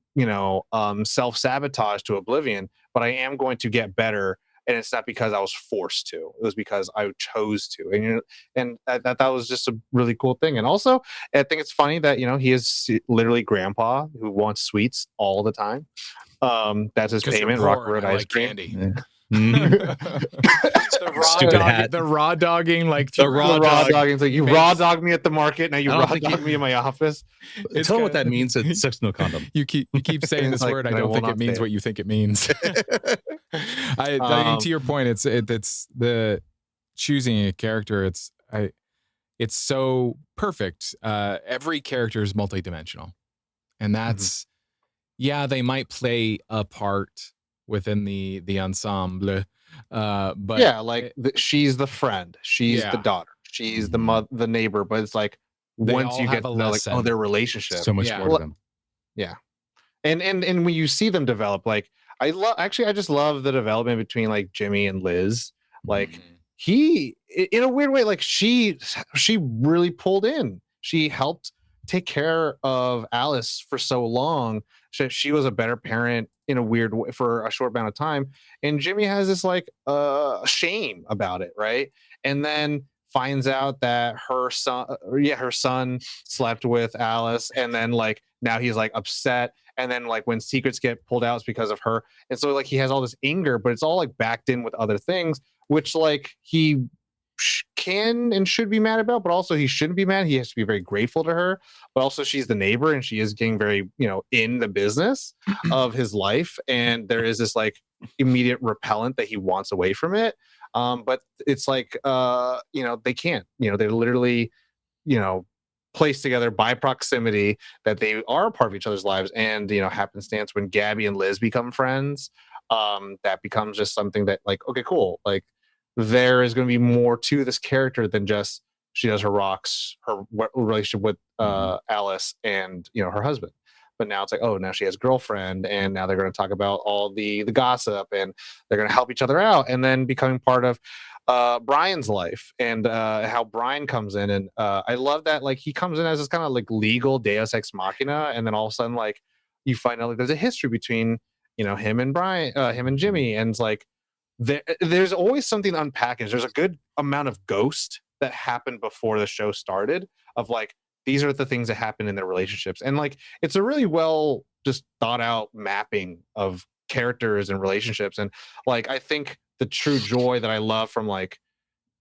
self-sabotage to oblivion, but I am going to get better. And it's not because I was forced to, it was because I chose to. And that was just a really cool thing. And also I think it's funny that, he is literally grandpa who wants sweets all the time. That's his payment. Rock Road ice cream. Candy. Yeah. The raw dogging, like the raw dogging. It's like you raw dog me at the market, now you raw dog me in my office. Tell what that means. It's sex no condom. You keep saying this word. I don't think it means what you think it means. I think to your point, it's the choosing a character. It's so perfect. Every character is multidimensional, and that's they might play a part within the ensemble, but she's the friend, she's the daughter, she's the neighbor, but it's like once you get to know like their relationship, so much more to them. And when you see them develop, like I just love the development between like Jimmy and Liz. Like he, in a weird way, like she really pulled in. She helped take care of Alice for so long. She was a better parent in a weird way for a short amount of time. And Jimmy has this like shame about it, right? And then finds out that her son slept with Alice, and then like now he's like upset. And then like when secrets get pulled out, it's because of her. And so like he has all this anger, but it's all like backed in with other things, which like he can and should be mad about, but also he shouldn't be mad. He has to be very grateful to her, but also she's the neighbor and she is getting very, in the business of his life. And there is this like immediate repellent that he wants away from it. But it's like, they can't, they're literally, placed together by proximity, that they are a part of each other's lives. And, happenstance, when Gabby and Liz become friends, that becomes just something that like, okay, cool. Like, there is going to be more to this character than just she does her rocks, her relationship with Alice and her husband. But now it's like, oh, now she has a girlfriend, and now they're going to talk about all the gossip, and they're going to help each other out, and then becoming part of Brian's life, and how Brian comes in. And I love that like he comes in as this kind of like legal Deus Ex Machina, and then all of a sudden like you find out like there's a history between him and Brian, him and Jimmy, and it's like there's always something unpackaged. There's a good amount of ghost that happened before the show started, of like these are the things that happen in their relationships, and like it's a really well just thought out mapping of characters and relationships. And like I think the true joy that I love from like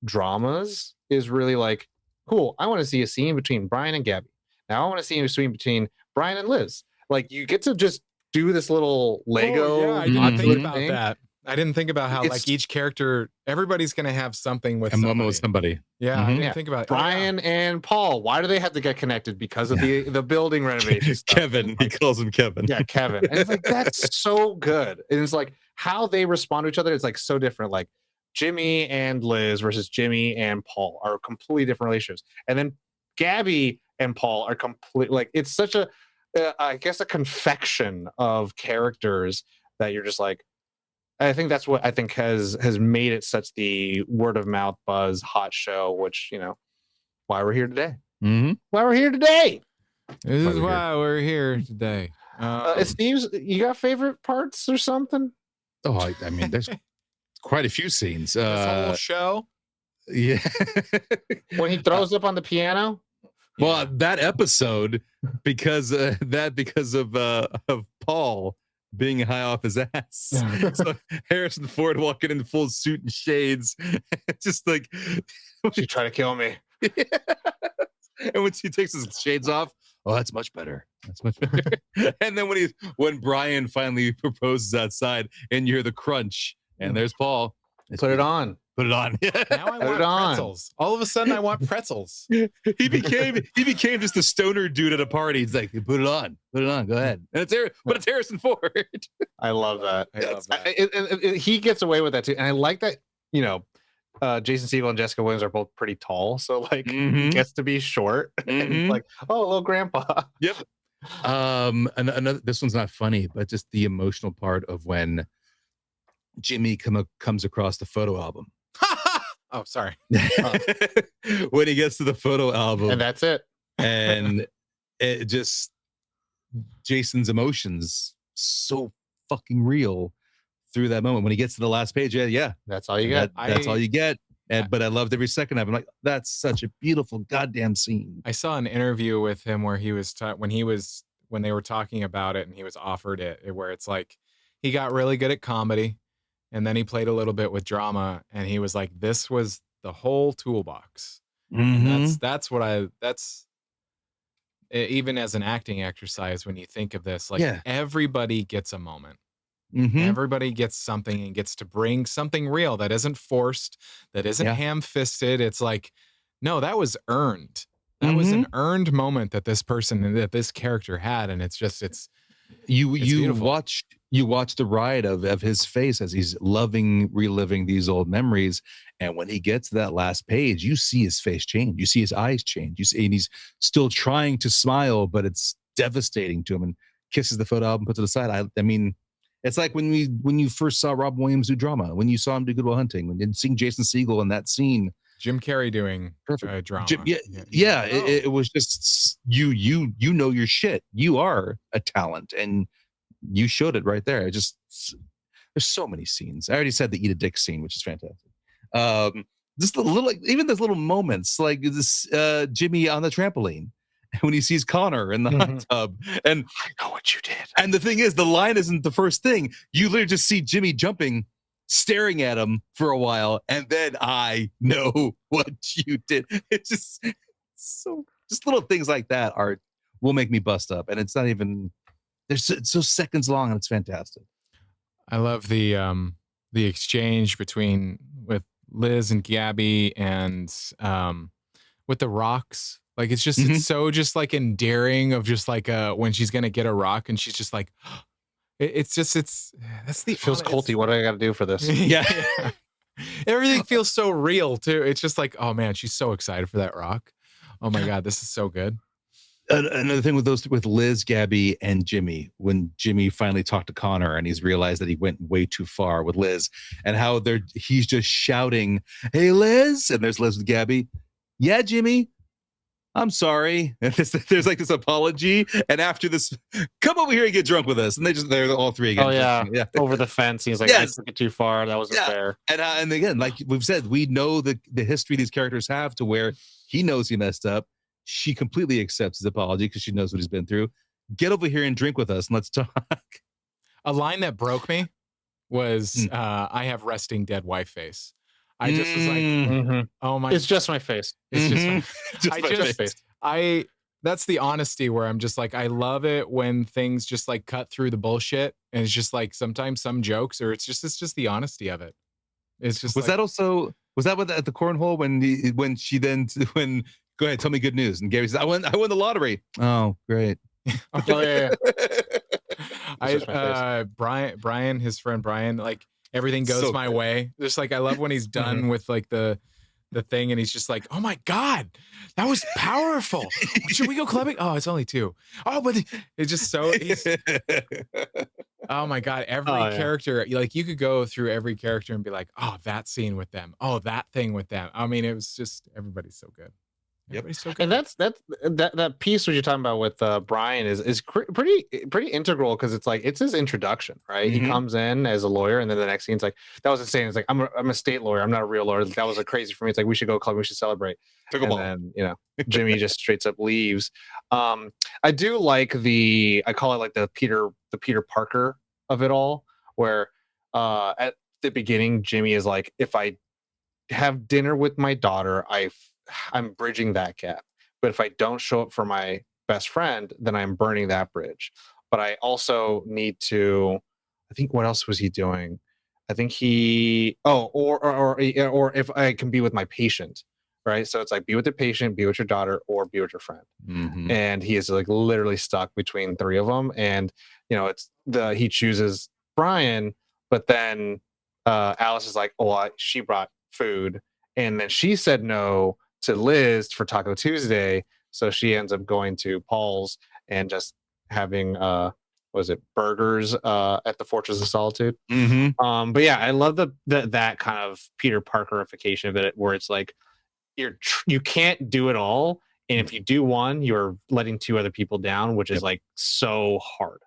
dramas is really like, cool, I want to see a scene between Brian and Gabby. Now I want to see a scene between Brian and Liz. Like you get to just do this little Lego. I didn't think about that. I didn't think about how like each character, everybody's going to have something with somebody. Yeah, I didn't think about it. Brian and Paul. Why do they have to get connected? Because of the building renovation stuff. Kevin, he calls him Kevin. Yeah, Kevin. And it's like that's so good. And it's like how they respond to each other is like so different. Like Jimmy and Liz versus Jimmy and Paul are completely different relationships. And then Gabby and Paul are completely like it's such a I guess a confection of characters that you're just like. I think that's what I think has made it such the word of mouth buzz hot show, which why we're here today. Mm-hmm. Why we're here today. This is why we're here today. Esteves, you got favorite parts or something? Oh, I mean, there's quite a few scenes. This whole show. Yeah. When he throws up on the piano. Well, that episode because of Paul being high off his ass. So Harrison Ford walking in full suit and shades, just like she tried to kill me. Yeah. And when she takes his shades off, oh, that's much better. That's much better. And then when Brian finally proposes outside, and you hear the crunch, and there's Paul. Put it on. Put it on. Now I want pretzels. All of a sudden, I want pretzels. He became just a stoner dude at a party. He's like, put it on. Go ahead. And it's Harrison Ford. I love that. He gets away with that too, and I like that. Jason Segel and Jessica Williams are both pretty tall, so like he Mhm. gets to be short and Mhm. like, oh, little grandpa. Yep. And another, this one's not funny, but just the emotional part of when Jimmy comes across the photo album. Oh, sorry. When he gets to the photo album, And that's it. and it just Jason's emotions so fucking real through that moment when he gets to the last page. Yeah, That's all you get. that's all you get. But I loved every second of it. I'm like, that's such a beautiful goddamn scene. I saw an interview with him where he was when they were talking about it and he was offered it, where it's like he got really good at comedy and then he played a little bit with drama and he was like, this was the whole toolbox. And that's what even as an acting exercise, when you think of this, like everybody gets a moment. Everybody gets something and gets to bring something real that isn't forced, that isn't ham-fisted. It's like, no, that was earned. That was an earned moment that this character had, and it's beautiful. You watch the ride of his face as he's reliving these old memories, and when he gets to that last page, you see his face change, you see his eyes change, you see, and he's still trying to smile, but it's devastating to him, and kisses the photo album, puts it aside. I mean, it's like when you first saw Robin Williams do drama, when you saw him do Good Will Hunting, when you seeing Jason Segel in that scene. Jim Carrey doing drama. It was just you know your shit. You are a talent, and you showed it right there. There's so many scenes. I already said the eat a dick scene, which is fantastic. Just the little, even those little moments, like this Jimmy on the trampoline when he sees Connor in the hot tub, and I know what you did. And the thing is, the line isn't the first thing. You literally just see Jimmy jumping, staring at him for a while, and then I know what you did. It's just little things like that will make me bust up, and it's not even. It's so seconds long, and it's fantastic. I love the exchange with Liz and Gabby and with the rocks. Like it's so just like endearing of just like when she's gonna get a rock and she's just like it feels culty. What do I gotta do for this? Yeah. Everything feels so real too. It's just like, oh man, she's so excited for that rock. Oh my god, this is so good. Another thing with Liz, Gabby, and Jimmy, when Jimmy finally talked to Connor and he's realized that he went way too far with Liz, and how he's just shouting, "Hey Liz," and there's Liz with Gabby. Yeah, Jimmy, I'm sorry. And there's like this apology, and after this, come over here and get drunk with us. And they're all three again. Oh yeah, over the fence. He's like, I took it too far. That wasn't fair. And again, like we've said, we know the history these characters have to where he knows he messed up. She completely accepts his apology because she knows what he's been through. Get over here and drink with us, and let's talk. A line that broke me was, "I have resting dead wife face." I just was like, "Oh my!" It's just my face. It's just my face. That's the honesty where I'm just like, I love it when things just like cut through the bullshit, and it's just like sometimes some jokes, or it's just the honesty of it. It's just was that at the cornhole when go ahead, tell me good news, and Gary says, I won the lottery. Oh, great. Oh yeah. Brian, his friend Brian, like everything goes my way. Just like I love when he's done with like the thing and he's just like, oh my god, that was powerful. Should we go clubbing? Oh, it's only 2. Oh, but it's just so oh my god, every character, like you could go through every character and be like, oh, that scene with them, oh, that thing with them. I mean, it was just, everybody's so good. Yep. So good. And that piece what you're talking about with Brian is pretty integral, because it's his introduction, right? He comes in as a lawyer, and then the next scene's like, that was insane. It's like, I'm a state lawyer, I'm not a real lawyer. That was crazy for me. It's like, we should go club, we should celebrate. And then Jimmy just straight up leaves. I do like I call it like the Peter Parker of it all, where at the beginning Jimmy is like, if I have dinner with my daughter, I'm bridging that gap. But if I don't show up for my best friend, then I'm burning that bridge. But I also need to, I think, what else was he doing? I think or if I can be with my patient, right? So it's like, be with the patient, be with your daughter, or be with your friend. And he is like literally stuck between 3 of them. And he chooses Brian, but then Alice is like, oh, she brought food, and then she said no to Liz for Taco Tuesday, so she ends up going to Paul's and just having was it burgers at the Fortress of Solitude. But yeah, I love that kind of Peter Parkerification of it, where it's like you can't do it all, and if you do one, you're letting two other people down, which is like so hard.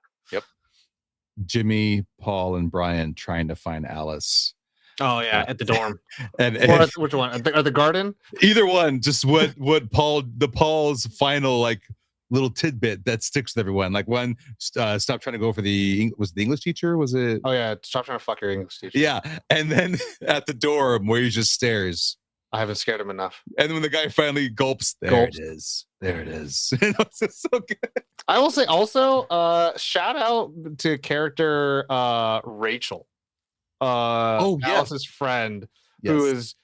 Jimmy, Paul, and Brian trying to find Alice. Oh yeah, at the dorm. and Which one? At the garden? Either one. Just what Paul's final like little tidbit that sticks with everyone. Like one, stop trying to go for the English teacher. Was it? Oh yeah, stop trying to fuck your English teacher. Yeah, and then at the dorm where he just stares. I haven't scared him enough. And then when the guy finally gulps, there it is. It's just so good. I will say also, shout out to character Rachel. Alice's friend, who is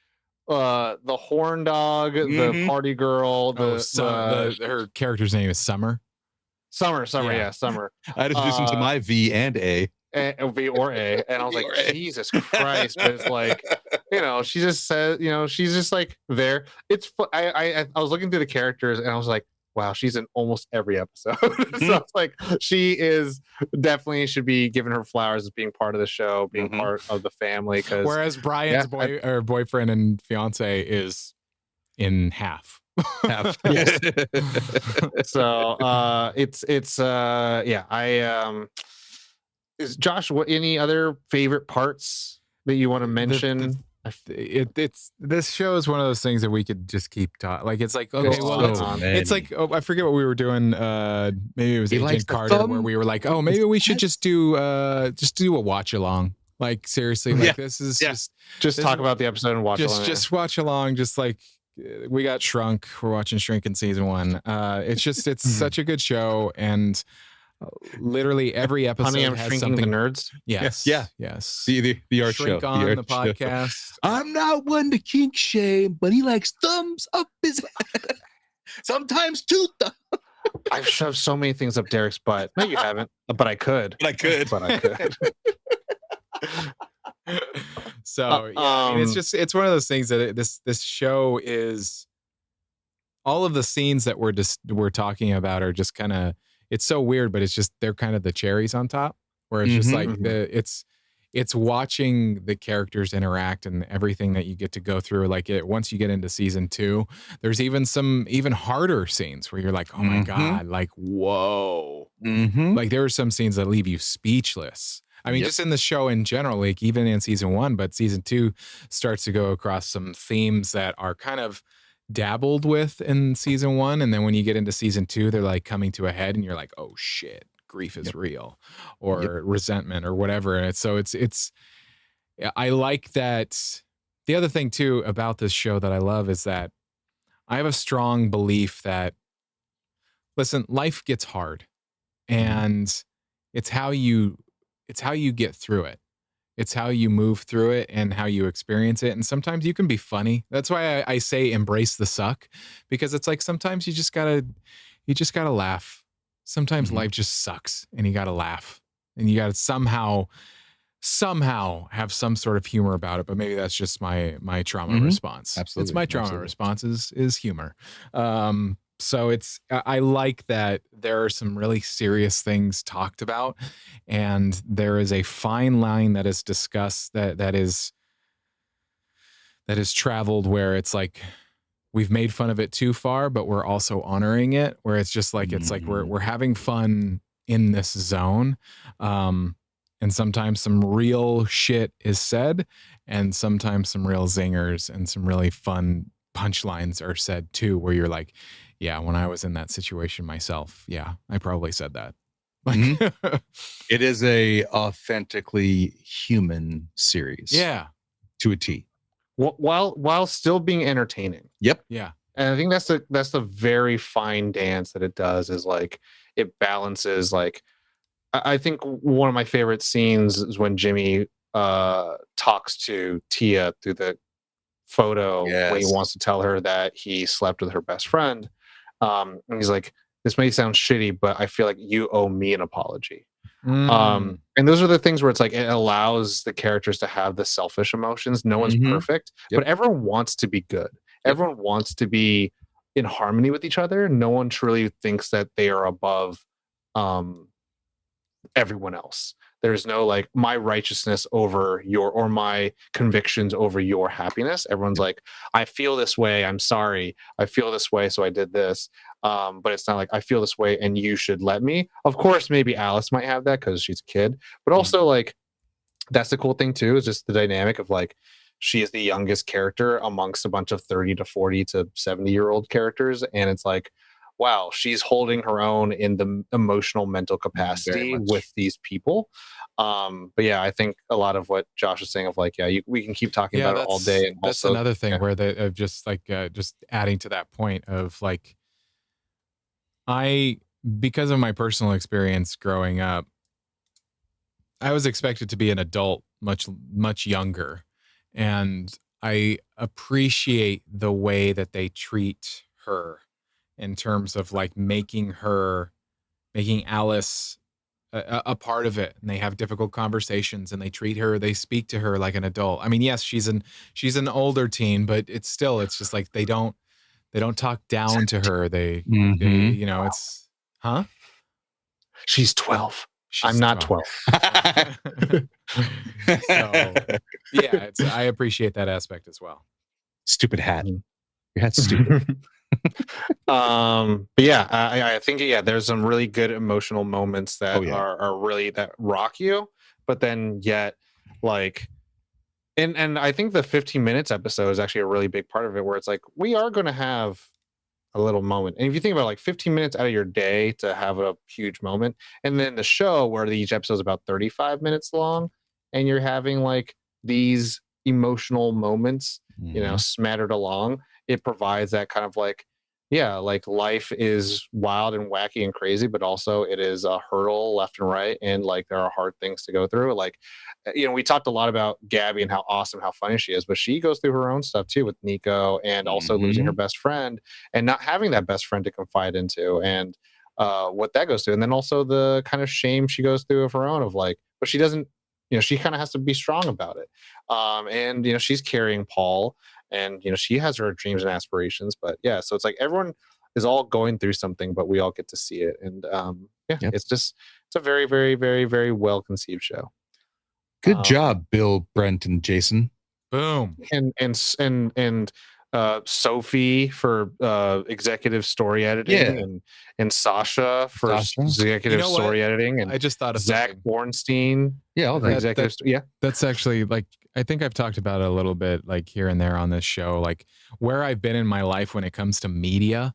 the horn dog, the party girl. Her character's name is Summer. Summer, yeah, Summer. I had to do some to my V and A. V or A, and I was like, Jesus Christ! But it's like, she just says, she's just like there. It's I was looking through the characters, and I was like, wow, she's in almost every episode. So it's like she is definitely should be given her flowers as being part of the show, being part of the family. Whereas Brian's boyfriend and fiance is in half. So is Josh, what any other favorite parts that you want to mention? It's this show is one of those things that we could just keep talking. Like it's like, okay, it's like, I forget what we were doing. Maybe it was Agent Carter, where we were like, oh, maybe we should just do a watch along. Like seriously, like this is just talk about the episode and watch along. Just watch along. Just like we got Shrunk. We're watching Shrink in season 1. It's such a good show, and literally every episode Honey, I'm has Shrinking something. The Nerds. Yes. The art Shrink show on the the podcast. I'm not one to kink shame, but he likes thumbs up his sometimes two thumbs. I've shoved so many things up Derek's butt. No, you haven't, but I could. But I could. So it's one of those things that this show is. All of the scenes that we're talking about are just kind of. It's so weird, but it's just they're kind of the cherries on top, where it's just like it's watching the characters interact and everything that you get to go through. Like once you get into season 2, there's even some harder scenes where you're like, oh my God, like, whoa. Like there are some scenes that leave you speechless. I mean, just in the show in general, like even in season 1, but season 2 starts to go across some themes that are kind of dabbled with in season 1, and then when you get into season 2, they're like coming to a head, and you're like, oh shit, grief is real, or resentment, or whatever. And it's I like that. The other thing too about this show that I love is that I have a strong belief that, listen, life gets hard, and it's how you get through it. It's how you move through it and how you experience it. And sometimes you can be funny. That's why I say embrace the suck, because it's like sometimes you just gotta laugh. Sometimes life just sucks, and you gotta laugh, and you gotta somehow have some sort of humor about it. But maybe that's just my trauma response. Absolutely, it's my trauma response is humor. So I like that there are some really serious things talked about, and there is a fine line that is discussed that is traveled, where it's like we've made fun of it too far, but we're also honoring it, where it's just like it's like we're having fun in this zone. And sometimes some real shit is said, and sometimes some real zingers and some really fun punchlines are said too, where you're like, yeah, when I was in that situation myself, yeah, I probably said that. It is a authentically human series. Yeah. To a T. While still being entertaining. Yep. Yeah. And I think that's the very fine dance that it does, is like it balances. Like I think one of my favorite scenes is when Jimmy talks to Tia through the photo when he wants to tell her that he slept with her best friend. And he's like, this may sound shitty, but I feel like you owe me an apology. And those are the things where it's like it allows the characters to have the selfish emotions. No one's perfect, but everyone wants to be good. Everyone wants to be in harmony with each other. No one truly thinks that they are above everyone else. There's no like my righteousness over your or my convictions over your happiness. Everyone's like, I feel this way. I'm sorry. I feel this way. So I did this. But it's not like I feel this way and you should let me. Of course, maybe Alice might have that because she's a kid. But also like that's the cool thing too, is just the dynamic of like she is the youngest character amongst a bunch of 30 to 40 to 70-year-old characters. And it's like, wow, she's holding her own in the emotional mental capacity with these people. But yeah, I think a lot of what Josh is saying of like, we can keep talking about it all day. And that's also, another thing where they just like just adding to that point of like, because of my personal experience growing up, I was expected to be an adult much younger, and I appreciate the way that they treat her in terms of like making Alice a part of it, and they have difficult conversations and they speak to her like an adult. I mean, yes, she's an older teen, but it's just like they don't talk down to her. They it's she's 12. I'm not 12. So yeah, I appreciate that aspect as well. Stupid hat. Your hat's stupid. But yeah, I think there's some really good emotional moments that are really that rock you, but then yet like and I think the 15 minutes episode is actually a really big part of it, where it's like we are going to have a little moment. And if you think about like 15 minutes out of your day to have a huge moment, and then the show where each episode is about 35 minutes long, and you're having like these emotional moments, smattered along, it provides that kind of like, like life is wild and wacky and crazy, but also it is a hurdle left and right. And like there are hard things to go through. Like, we talked a lot about Gabby and how awesome, how funny she is, but she goes through her own stuff too with Nico, and also losing her best friend and not having that best friend to confide into, and what that goes through. And then also the kind of shame she goes through of her own of like, but she doesn't, she kind of has to be strong about it. And, she's carrying Paul, and, she has her dreams and aspirations, but so it's like everyone is all going through something, but we all get to see it. And it's a very, very, very, very well conceived show. Good job, Bill, Brent, and Jason. Boom. And Sophie for executive story editing, and Sasha for executive story editing, and I just thought of Zach Bornstein. That's actually like, I think I've talked about it a little bit like here and there on this show, like where I've been in my life when it comes to media.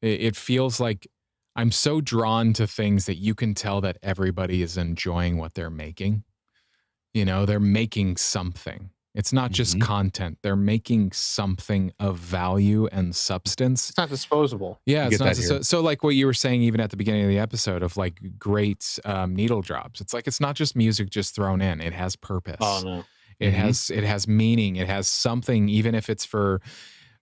It feels like I'm so drawn to things that you can tell that everybody is enjoying what they're making. They're making something. It's not just content. They're making something of value and substance. It's not disposable. Yeah, it's not. So like what you were saying, even at the beginning of the episode, of like great needle drops. It's like, it's not just music just thrown in. It has purpose. Oh no. It has meaning. It has something, even if it's for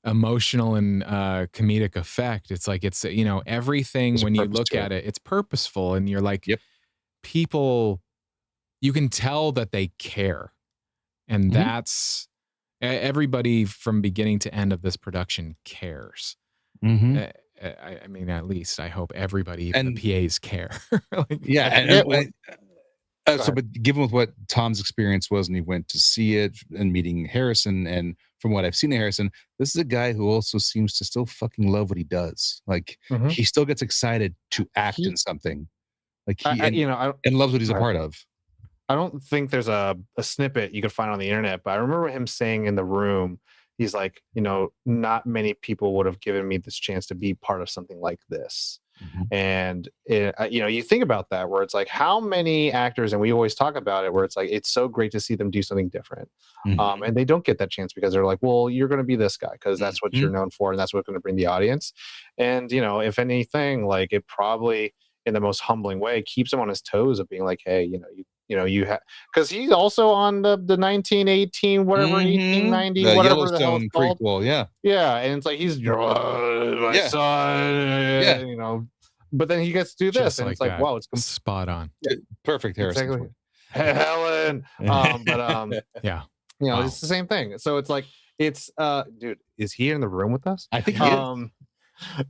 emotional and comedic effect. It's like, it's everything when you look at it, it's purposeful, and you're like, people, you can tell that they care. And that's everybody from beginning to end of this production cares. I mean, at least I hope everybody, even the PAs, care. But given with what Tom's experience was, and he went to see it and meeting Harrison, and from what I've seen of Harrison, this is a guy who also seems to still fucking love what he does. Like he still gets excited to act in something. Like and loves what he's a part of. I don't think there's a snippet you could find on the internet, but I remember him saying in the room, he's like, not many people would have given me this chance to be part of something like this. And you think about that, where it's like, how many actors, and we always talk about it, where it's like, it's so great to see them do something different. And they don't get that chance because they're like, well, you're going to be this guy because that's what you're known for, and that's what's going to bring the audience. And if anything, like, it probably, in the most humbling way, keeps him on his toes of being like, hey, you have, because he's also on the 1918 whatever 1890 the whatever Yellowstone the hell prequel, and it's like he's my son, but then he gets to do this, Just and like it's like, that. wow, it's spot on. Perfect, Harrison. Exactly. Helen. Yeah. You know, Wow. it's the same thing. So it's like, it's dude, is he in the room with us? I think he is. Yeah,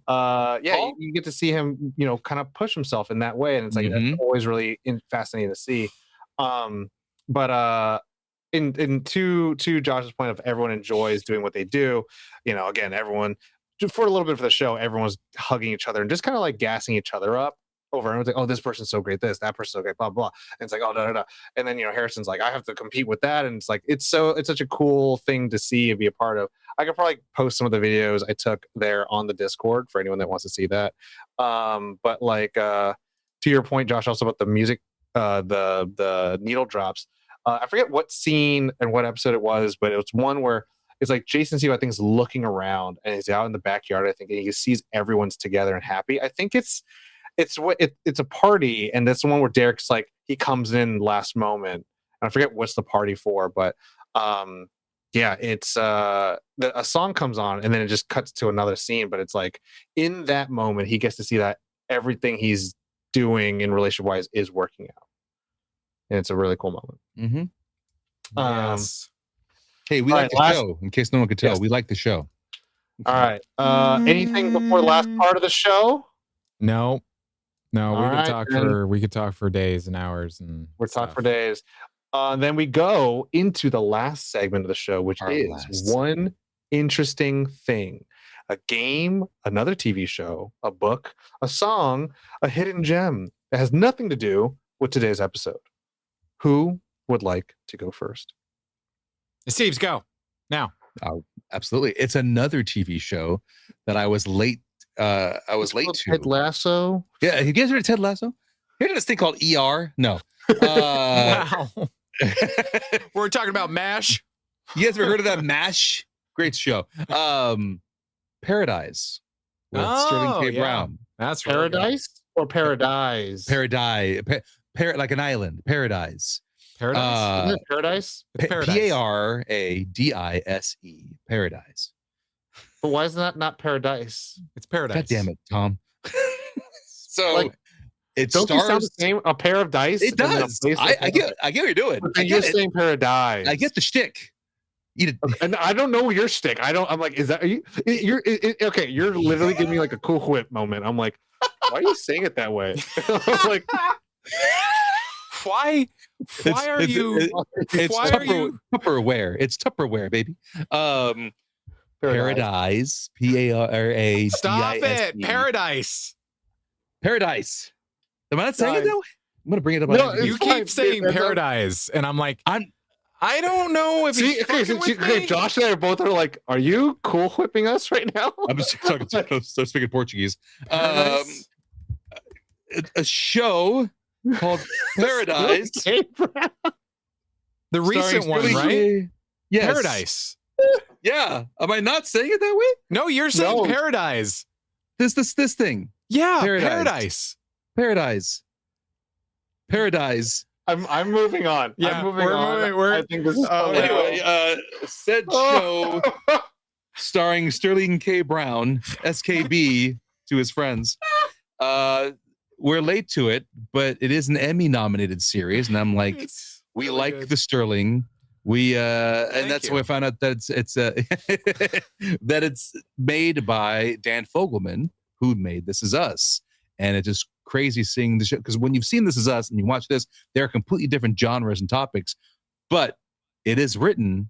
Paul? you get to see him, you know, kind of push himself in that way, and it's like Mhm. that's always really fascinating to see. But in to Josh's point of everyone enjoys doing what they do, you know, again, everyone for a little bit for the show, everyone's hugging each other and just kind of like gassing each other up over. Everyone's like, oh, this person's so great, this, that person's so great, blah blah. And it's like, oh, da da da. And then, you know, Harrison's like, I have to compete with that, and it's like, it's such a cool thing to see and be a part of. I could probably post some of the videos I took there on the Discord for anyone that wants to see that. But like to your point, Josh, also about the music, the needle drops. I forget what scene and what episode it was, but it was one where it's like Jason Steve, I think, is looking around and he's out in the backyard, I think, and he sees everyone's together and happy. I think it's a party, and that's the one where Derek's like, he comes in last moment. And I forget what's the party for, but yeah, it's a song comes on and then it just cuts to another scene, but it's like in that moment he gets to see that everything he's doing in relationship wise is working out. And it's a really cool moment. Mm-hmm. Yes. Hey, we like the show. In case no one could tell, we like the show. All right. Anything before the last part of the show? No. All we could talk for days and hours, and we're talking for days. Then we go into the last segment of the show, which is one interesting thing: a game, another TV show, a book, a song, a hidden gem that has nothing to do with today's episode. Who would like to go first? Steve's, go now. Oh, absolutely. It's another TV show that I was late. I was late to. Ted Lasso. Yeah, you guys heard of Ted Lasso? You heard of this thing called ER? No. Wow. We're talking about MASH. You guys ever heard of that MASH? Great show. Paradise with Sterling K. Brown. That's Paradise or Paradise? Paradise. Like an island. Paradise. Paradise? Isn't it Paradise? It's Paradise. Paradise. Paradise. But why is that not Paradise? It's Paradise. God damn it, Tom. So like, it don't stars. You sound the same? A pair of dice. It does. I get what you're doing. You're saying Paradise. I get the shtick. And I don't know your shtick. I'm like, is that are you? Okay. You're literally giving me like a Cool Whip moment. I'm like, why are you saying it that way? I'm like, why are you? It's Tupperware. It's Tupperware, baby. Paradise. Paradise. Stop it. Paradise. Paradise. Am I not saying it that way? I'm gonna bring it up. No, you keep saying Paradise, and I'm like, I don't know if he's Josh and I both are like, are you Cool Whipping us right now? I'm just speaking Portuguese. A show called Paradise. The recent one, right? Yes. Paradise. Yeah. Am I not saying it that way? No, you're saying Paradise. This thing. Yeah, Paradise. I'm moving on. Yeah, I'm moving on. I think this is anyway, said show starring Sterling K. Brown, SKB to his friends. We're late to it, but it is an Emmy-nominated series, and I'm like, we really like the Sterling. We and that's why I found out that it's that it's made by Dan Fogelman, who made This Is Us, and it's just crazy seeing the show, because when you've seen This Is Us and you watch this, they're completely different genres and topics, but it is written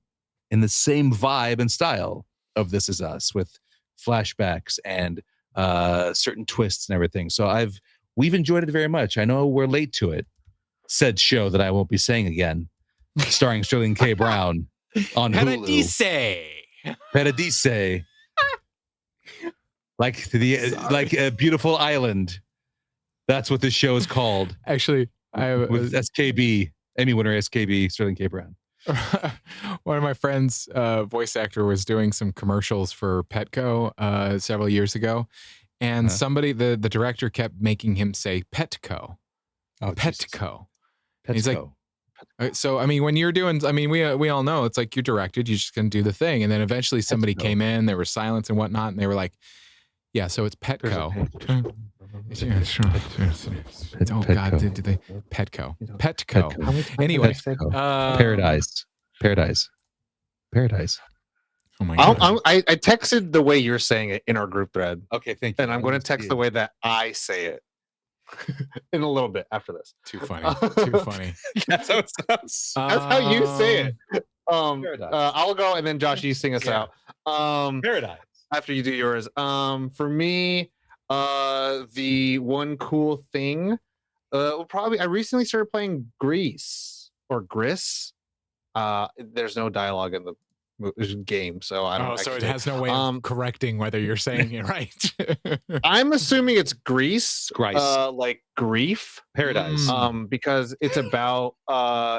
in the same vibe and style of This Is Us, with flashbacks and certain twists and everything. So we've enjoyed it very much. I know we're late to it. Said show that I won't be saying again, starring Sterling K. Brown on Hulu. Paradise. like a beautiful island. That's what this show is called. Actually, with SKB, Emmy winner SKB, Sterling K. Brown. One of my friends, voice actor, was doing some commercials for Petco several years ago, and somebody, the director, kept making him say Petco. Oh, Petco. He's like, so I mean, when you're doing, I mean, we all know it's like you're directed, you're just gonna do the thing, and then eventually somebody came in, there was silence and whatnot, and they were like, yeah, so it's Petco. Oh God, did they Petco? How many times Anyway, did I say Paradise. Oh my God. I texted the way you're saying it in our group thread, Okay, thank you. and I'm going to text the way that I say it in a little bit after this. Too funny. Too funny. That's how it sounds. That's how you say it. Paradise. I'll go, and then Josh, you sing us out. Paradise. After you do yours. For me, the one cool thing, I recently started playing Grease or Gris. There's no dialogue in the game, so I don't. Oh, so it has no way of correcting whether you're saying it right. I'm assuming it's Grease, like grief, Paradise. because it's about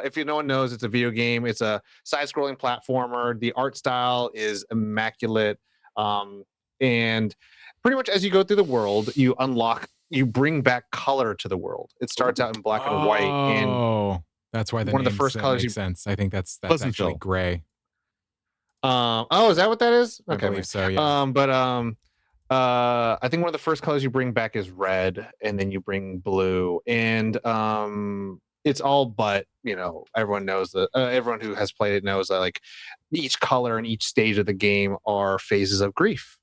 if no one knows, it's a video game. It's a side-scrolling platformer. The art style is immaculate, and pretty much as you go through the world, you bring back color to the world. It starts out in black and white, and that's why one of the first colors makes sense. I think that's Pleasantville. actually gray. Is that what that is? Okay, I believe so. Yeah. I think one of the first colors you bring back is red, and then you bring blue, and it's all but everyone knows that everyone who has played it knows that like each color and each stage of the game are phases of grief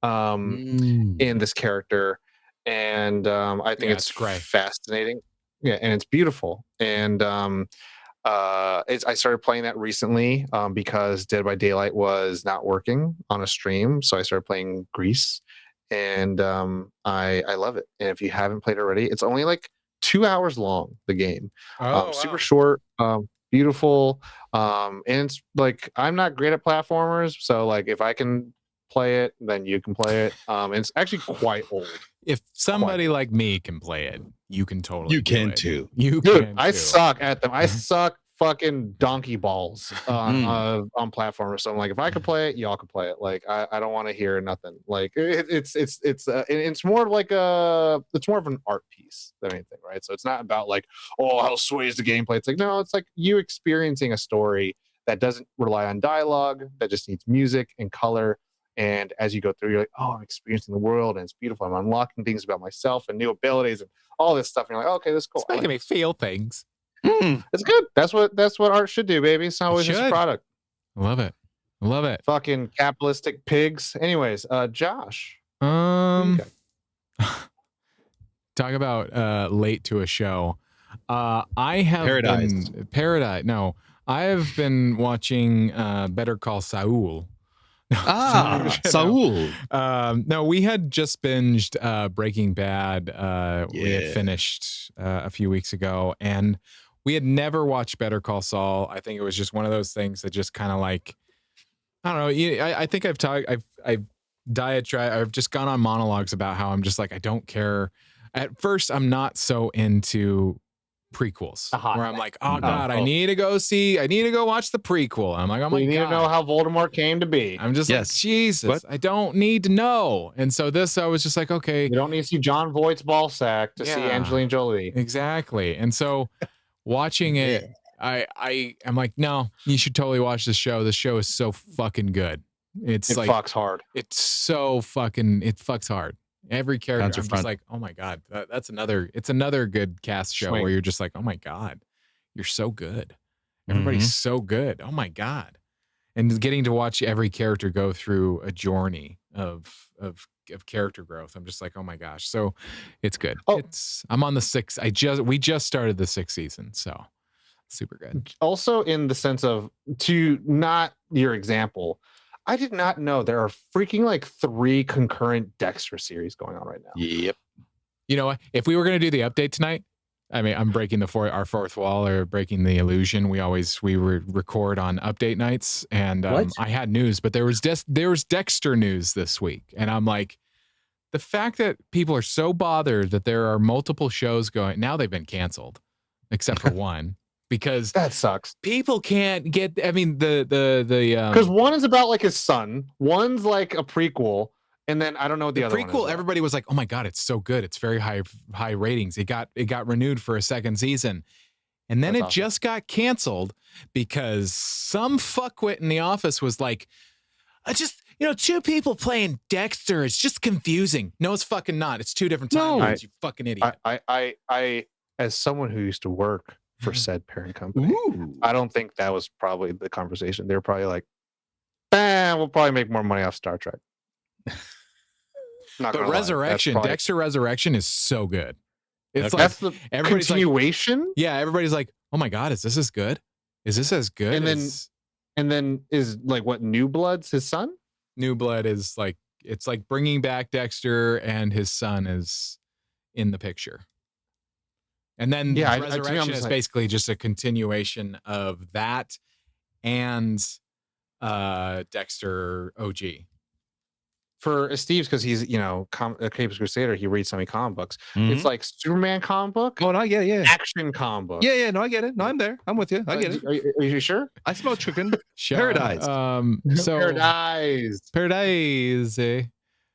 in this character, and I think it's great. fascinating. Yeah, and it's beautiful, and I started playing that recently because Dead by Daylight was not working on a stream, so I started playing Grease, and I love it. And if you haven't played it already, it's only like 2 hours long. The game, super short, beautiful, and it's like I'm not great at platformers, so like if I can play it, then you can play it. And it's actually quite old. If somebody like me can play it, you can totally. You can too. You Dude, can I too. suck at them. I suck fucking donkey balls on platformers. So I'm like, if I could play it, y'all can play it. Like I don't want to hear nothing. Like it's more of like it's more of an art piece than anything, right? So it's not about like, oh, how sways the gameplay. It's like, no, it's like you experiencing a story that doesn't rely on dialogue, that just needs music and color. And as you go through, you're like, oh, I'm experiencing the world, and it's beautiful. I'm unlocking things about myself and new abilities and all this stuff. And you're like, okay, this is cool. It's making me feel things. It's good. That's what art should do, baby. It's not always just a product. I love it. Fucking capitalistic pigs. Anyways, Josh. Talk about late to a show. I have Paradise. No, I have been watching Better Call Saul. Saul. No, we had just binged Breaking Bad. We had finished a few weeks ago, and we had never watched Better Call Saul. I think it was just one of those things that just kind of like, I don't know. I think I've just gone on monologues about how I'm just like, I don't care. At first, I'm not so into prequels where I'm like, oh God, I need to go watch the prequel. I'm like, oh my God, need to know how Voldemort came to be. I'm just like, Jesus, I don't need to know. And so I was just like, okay, you don't need to see John Voight's ball sack to see Angelina Jolie. Exactly. And so watching it, I'm like, no, you should totally watch this show. This show is so fucking good. It fucks hard. It fucks hard. Every character, I'm just like, oh my God, it's another good cast show where you're just like, oh my God, you're so good. Everybody's so good. Oh my God. And getting to watch every character go through a journey of character growth. I'm just like, oh my gosh. So it's good. I'm on the 6th. We just started the 6th season. So super good. Also in the sense of, to not your example, I did not know there are freaking like 3 concurrent Dexter series going on right now. Yep. You know what? If we were going to do the update tonight, I mean, I'm breaking our fourth wall or breaking the illusion. We record on update nights, and I had news, but there was Dexter news this week, and I'm like, the fact that people are so bothered that there are multiple shows going now, they've been canceled, except for one. Because that sucks. People can't get. I mean, the because one is about like his son, one's like a prequel, and then I don't know what the other prequel. One is. Everybody was like, "Oh my God, it's so good! It's very high ratings." It got renewed for a second season, and then it just got canceled because some fuckwit in the office was like, two people playing Dexter. It's just confusing. No, it's fucking not. It's two different No. timelines. You fucking idiot. I, as someone who used to work for said parent company, I don't think that was probably the conversation. They were probably like, we'll probably make more money off Star Trek. But Resurrection, probably, Dexter Resurrection is so good. It's like that's the everybody's continuation. Like, yeah, everybody's like, oh my God, is this as good? Is this as good? And then is like what, New Blood's his son? New Blood is like, it's like bringing back Dexter and his son is in the picture. And then Resurrection is basically just a continuation of that and Dexter OG. For Esteves, because he's, a Capes Crusader, he reads so many comic books. It's like Superman comic book. Oh, no, yeah. Action comic book. Yeah, no, I get it. No, I'm there. I'm with you. I get it. Are you sure? I smell chicken. Paradise. Paradise. Paradise.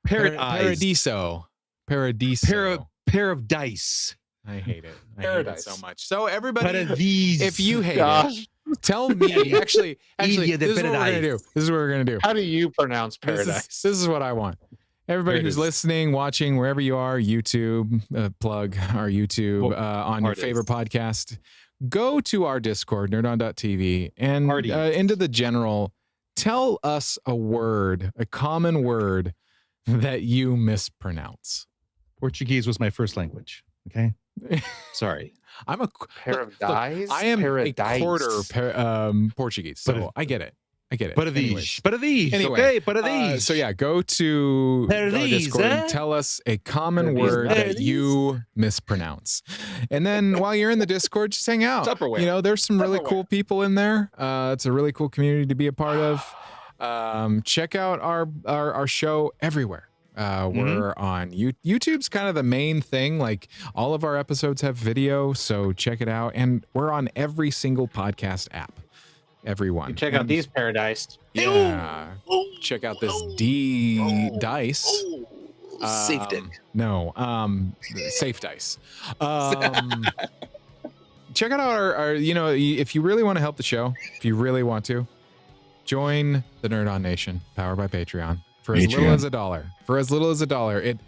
Paradise. Paradiso. Pair of dice. I hate it. I hate it so much. So everybody, Paradise. if you hate it, tell me. Actually, this is what we're gonna do. This is what we're gonna do. How do you pronounce paradise? This is what I want. Everybody who's listening, watching, wherever you are, YouTube, plug our YouTube on your favorite podcast. Go to our Discord, nerdon.tv, and into the general. Tell us a common word that you mispronounce. Portuguese was my first language. Okay. Sorry. I'm a paradise. I am paradise. A quarter Portuguese, so I get it. Paradise. Anyway, okay, paradise. So yeah, go to our Discord and tell us a common word that you mispronounce. And then while you're in the Discord, just hang out. There's some really cool people in there. It's a really cool community to be a part of. Check out our show everywhere. We're on YouTube's kind of the main thing. Like all of our episodes have video, so check it out. And we're on every single podcast app. Everyone. You check out these Paradise. Yeah. Check out this dice. Safe dick. No. Safe dice. Check out our if you really want to help the show, if you really want to, join the Nerd On Nation, powered by Patreon. For as little as $1. For as little as $1.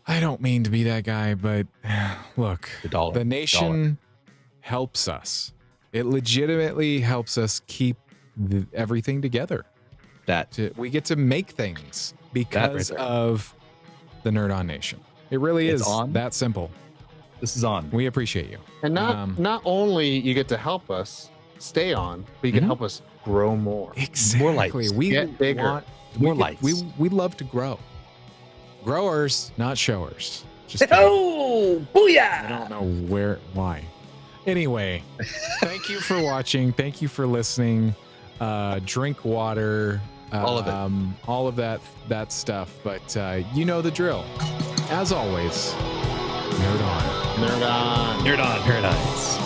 I don't mean to be that guy, but look, the nation helps us. It legitimately helps us keep everything together. We get to make things because of the Nerd On Nation. It really is that simple. This is on. We appreciate you. And not only you get to help us stay on, but you can help us grow more. Exactly. More lights. We get bigger. More lights. We love to grow. Growers, not showers. Just booyah! I don't know why. Anyway, thank you for watching. Thank you for listening. Drink water. All of it. All of that stuff. But you know the drill. As always, nerd on. Nerd on. Nerd on paradise.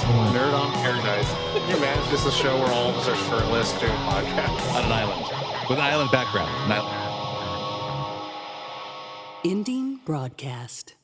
Nerd on Paradise. Can you imagine this is a show where all of us are shirtless doing podcasts on an island with an island background? Ending broadcast.